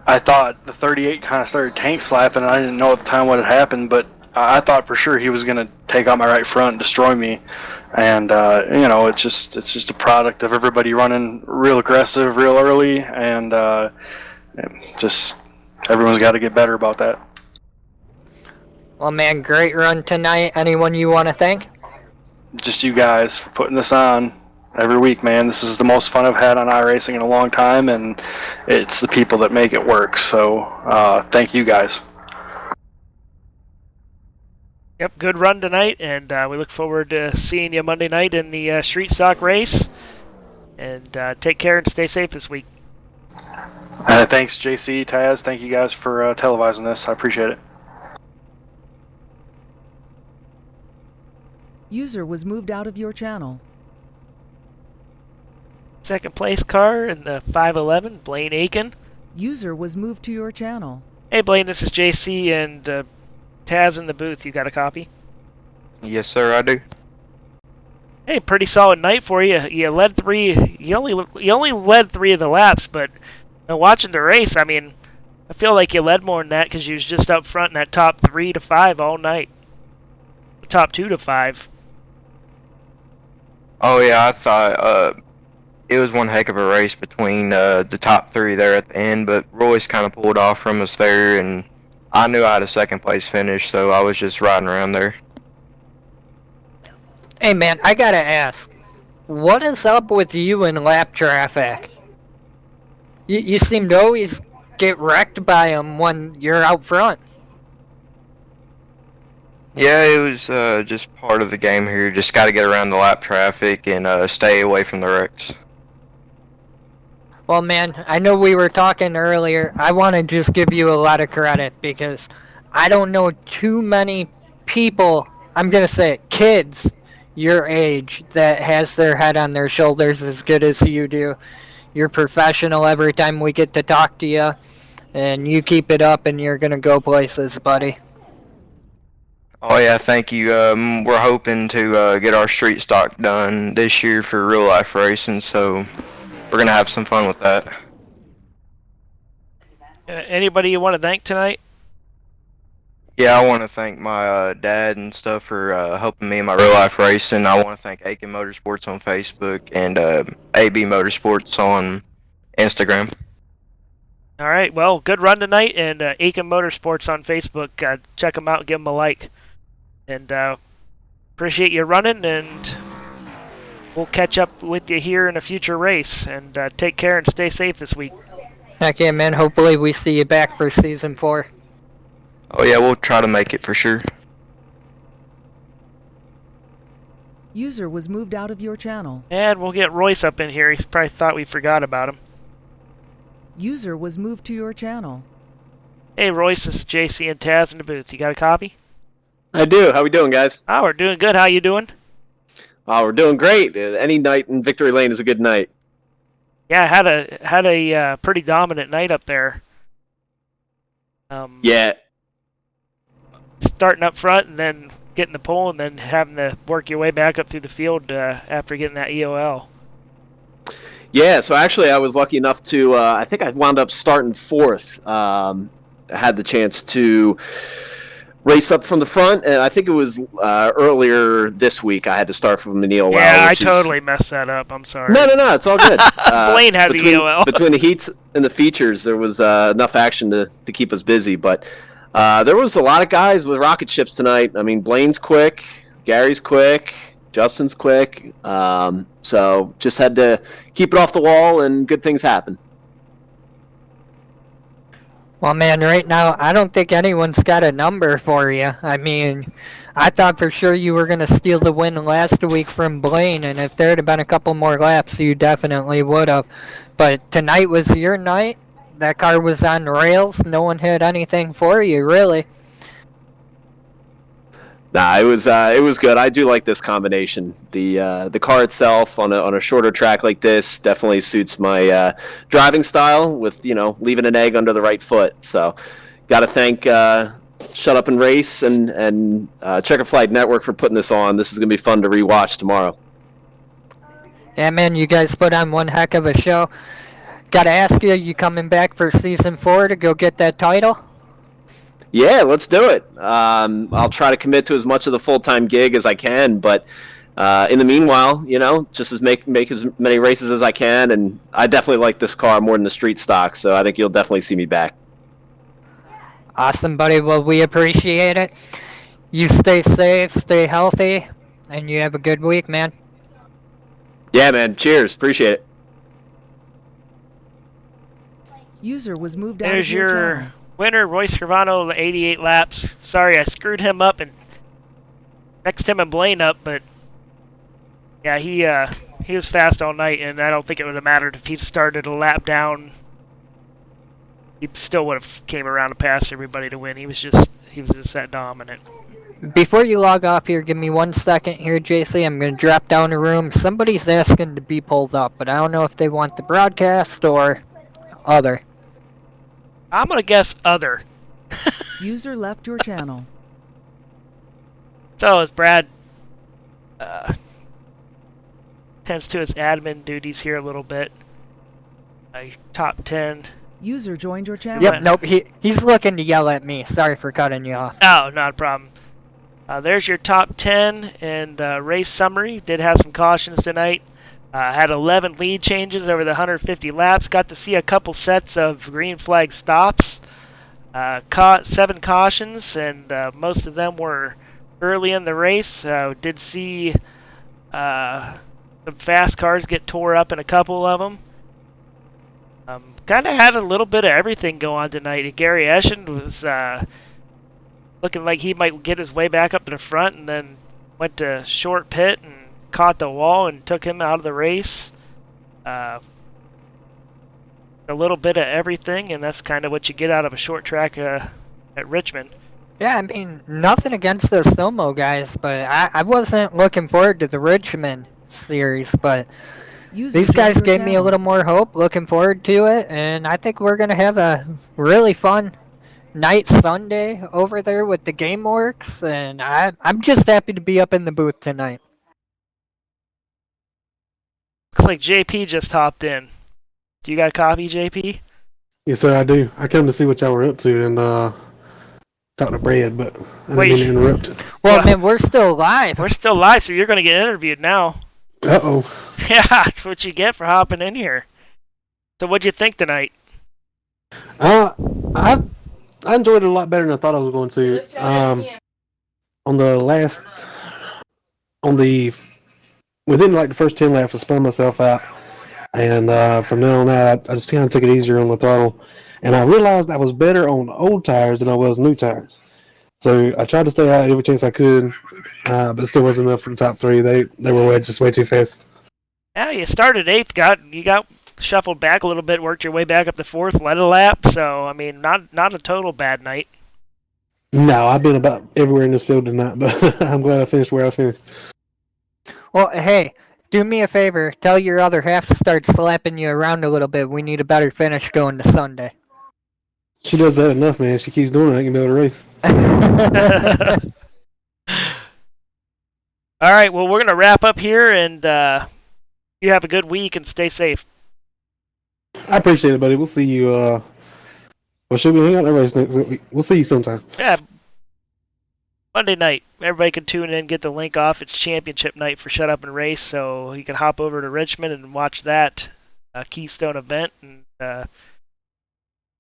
I thought the 38 kind of started tank slapping, and I didn't know at the time what had happened, but I thought for sure he was going to take out my right front and destroy me. And it's just a product of everybody running real aggressive, real early, and just everyone's got to get better about that. Well, man, great run tonight. Anyone you want to thank? Just you guys for putting this on every week, man. This is the most fun I've had on iRacing in a long time, and it's the people that make it work. So thank you guys. Yep, good run tonight, and we look forward to seeing you Monday night in the street stock race. And take care and stay safe this week. Thanks, JC, Taz. Thank you guys for televising this. I appreciate it. User was moved out of your channel. Second place car in the 511, Blaine Aiken. User was moved to your channel. Hey Blaine, this is JC and Taz in the booth. You got a copy? Yes, sir, I do. Hey, pretty solid night for you. You led three. You only led 3 of the laps, but watching the race, I feel like you led more than that because you was just up front in that top 3 to 5 all night. Top 2 to 5. Oh yeah, I thought it was one heck of a race between the top 3 there at the end, but Royce kind of pulled off from us there, and I knew I had a second place finish, so I was just riding around there. Hey man, I gotta ask, what is up with you and lap traffic? You seem to always get wrecked by them when you're out front. Yeah, it was just part of the game here. Just got to get around the lap traffic and stay away from the wrecks. Well, man, I know we were talking earlier. I want to just give you a lot of credit because I don't know too many people, I'm going to say it, kids your age that has their head on their shoulders as good as you do. You're professional every time we get to talk to you, and you keep it up and you're going to go places, buddy. Oh yeah, thank you. We're hoping to get our street stock done this year for real life racing, so we're gonna have some fun with that. Anybody you want to thank tonight? Yeah, I want to thank my dad and stuff for helping me in my real life racing. I want to thank Aiken Motorsports on Facebook and AB Motorsports on Instagram. All right, well, good run tonight, and Aiken Motorsports on Facebook. Check them out and give them a like. And appreciate you running, and we'll catch up with you here in a future race. And take care and stay safe this week. Heck yeah, man. Hopefully we see you back for Season 4. Oh yeah, we'll try to make it for sure. User was moved out of your channel. And we'll get Royce up in here. He's probably thought we forgot about him. User was moved to your channel. Hey Royce, this is JC and Taz in the booth. You got a copy? I do. How we doing, guys? Oh, we're doing good. How you doing? Oh, we're doing great. Any night in Victory Lane is a good night. Yeah, had a pretty dominant night up there. Yeah. Starting up front and then getting the pole and then having to work your way back up through the field after getting that EOL. Yeah, so actually I was lucky enough to, I think I wound up starting 4th. Had the chance to race up from the front, and I think it was earlier this week I had to start from the EOL. Yeah, I which is... totally messed that up. I'm sorry. No, it's all good. Blaine had the EOL. Between the heats and the features, there was enough action to keep us busy, but there was a lot of guys with rocket ships tonight. I mean, Blaine's quick, Gary's quick, Justin's quick, so just had to keep it off the wall, and good things happen. Well, man, right now, I don't think anyone's got a number for you. I mean, I thought for sure you were going to steal the win last week from Blaine, and if there had been a couple more laps, you definitely would have. But tonight was your night. That car was on rails. No one had anything for you, really. Nah, it was good. I do like this combination. The car itself on a shorter track like this definitely suits my driving style, with leaving an egg under the right foot. So, got to thank Shut Up and Race and Checker Flag Network for putting this on. This is gonna be fun to rewatch tomorrow. Yeah, man, you guys put on one heck of a show. Got to ask you coming back for season 4 to go get that title? Yeah, let's do it. I'll try to commit to as much of the full-time gig as I can, but in the meanwhile, just make as many races as I can, and I definitely like this car more than the street stock, so I think you'll definitely see me back. Awesome, buddy. Well, we appreciate it. You stay safe, stay healthy, and you have a good week, man. Yeah, man. Cheers. Appreciate it. User was moved out There's of your your channel. winner, Royce Carvano, 88 laps. Sorry, I screwed him up and mixed him and Blaine up, but yeah, he was fast all night, and I don't think it would have mattered if he started a lap down. He still would have came around and passed everybody to win. He was just that dominant. Before you log off here, give me 1 second here, JC. I'm going to drop down a room. Somebody's asking to be pulled up, but I don't know if they want the broadcast or other. I'm gonna guess other. User left your channel. So as Brad tends to his admin duties here a little bit. Top 10. User joined your channel. Yep, nope, he's looking to yell at me. Sorry for cutting you off. Oh, not a problem. There's your top 10 and race summary. Did have some cautions tonight. Had 11 lead changes over the 150 laps. Got to see a couple sets of green flag stops. 7 cautions, and most of them were early in the race. Did see some fast cars get tore up in a couple of them. Kind of had a little bit of everything go on tonight. Gary Eschen was looking like he might get his way back up to the front, and then went to short pit and caught the wall and took him out of the race. A little bit of everything, and that's kind of what you get out of a short track at Richmond. Yeah, I mean, nothing against the Somo guys, but I wasn't looking forward to the Richmond series, but User these guys joined your gave me a channel. little more hope, looking forward to it, and I think we're going to have a really fun night Sunday over there with the GameWorks, and I'm just happy to be up in the booth tonight. Looks like JP just hopped in. Do you got a copy, JP? Yes, sir, I do. I came to see what y'all were up to and talk to Brad, but I Wait. didn't mean to interrupt. Well, man, we're still live. We're still live, so you're going to get interviewed now. Uh-oh. Yeah, that's what you get for hopping in here. So what'd you think tonight? I enjoyed it a lot better than I thought I was going to. Within like the first 10 laps, I spun myself out. And from then on out, I just kind of took it easier on the throttle. And I realized I was better on old tires than I was new tires. So I tried to stay out every chance I could, but it still wasn't enough for the top 3. They were just way too fast. Yeah, you started 8th, you got shuffled back a little bit, worked your way back up to 4th, led a lap. So I mean, not a total bad night. No, I've been about everywhere in this field tonight, but I'm glad I finished where I finished. Well, hey, do me a favor. Tell your other half to start slapping you around a little bit. We need a better finish going to Sunday. She does that enough, man. She keeps doing it. I can be able to race. All right, well, we're going to wrap up here, and you have a good week and stay safe. I appreciate it, buddy. We'll see you. Well, should we hang out the race next week? We'll see you sometime. Yeah, Monday night. Everybody can tune in, get the link off. It's championship night for Shut Up and Race, so you can hop over to Richmond and watch that Keystone event and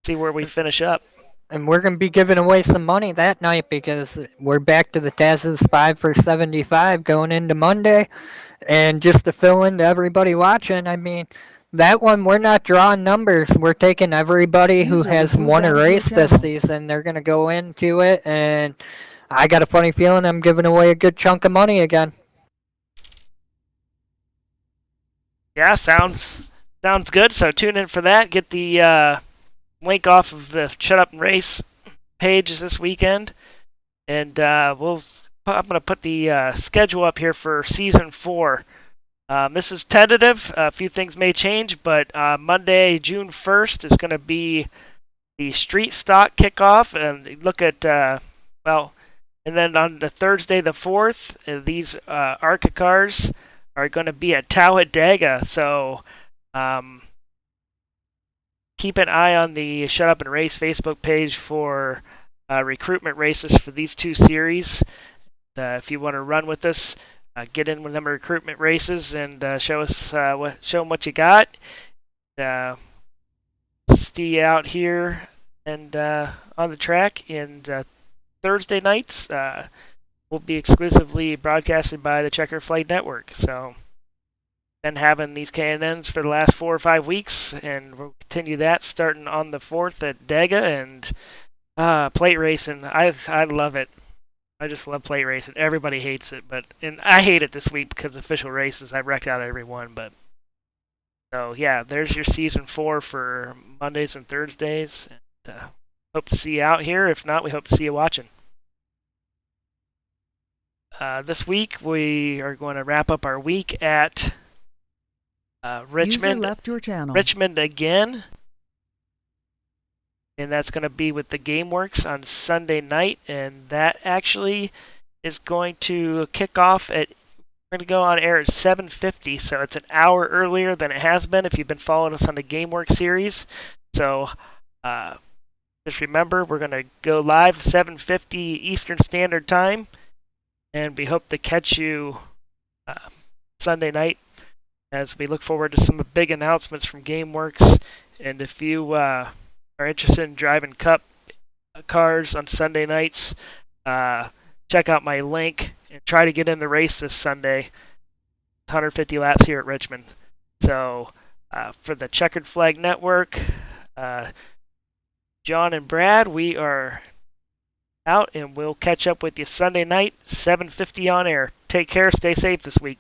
see where we finish up. And we're going to be giving away some money that night because we're back to the Taz's 5 for 75 going into Monday. And just to fill in to everybody watching, I mean, that one we're not drawing numbers. We're taking everybody who User has was moved won a out of your race this channel. season. They're going to go into it, and I got a funny feeling I'm giving away a good chunk of money again. Yeah, sounds good. So tune in for that. Get the link off of the Shut Up and Race page this weekend, and I'm gonna put the schedule up here for season 4. This is tentative. A few things may change, but Monday, June 1st, is going to be the street stock kickoff, and look at and then on the Thursday, the 4th, these ARCA cars are going to be at Talladega. So keep an eye on the Shut Up and Race Facebook page for recruitment races for these 2 series. If you want to run with us, get in with them recruitment races and show them what you got. See you out here and on the track. And Thursday nights will be exclusively broadcasted by the Checker Flight Network. So, been having these K&Ns for the last 4 or 5 weeks, and we'll continue that starting on the 4th at Dega. And plate racing, I love it. I just love plate racing. Everybody hates it, and I hate it this week because official races. I wrecked out every one, but so yeah, there's your season 4 for Mondays and Thursdays. And hope to see you out here. If not, we hope to see you watching. This week we are going to wrap up our week at Richmond. User left your channel. Richmond again. And that's going to be with the GameWorks on Sunday night, and that actually is going to kick off at. We're going to go on air at 7:50, so it's an hour earlier than it has been if you've been following us on the GameWorks series. So just remember, we're going to go live 7:50 Eastern Standard Time, and we hope to catch you Sunday night as we look forward to some big announcements from GameWorks. And if you are interested in driving Cup cars on Sunday nights, check out my link and try to get in the race this Sunday. 150 laps here at Richmond. So for the Checkered Flag Network, John and Brad, we are out, and we'll catch up with you Sunday night, 7:50 on air. Take care. Stay safe this week.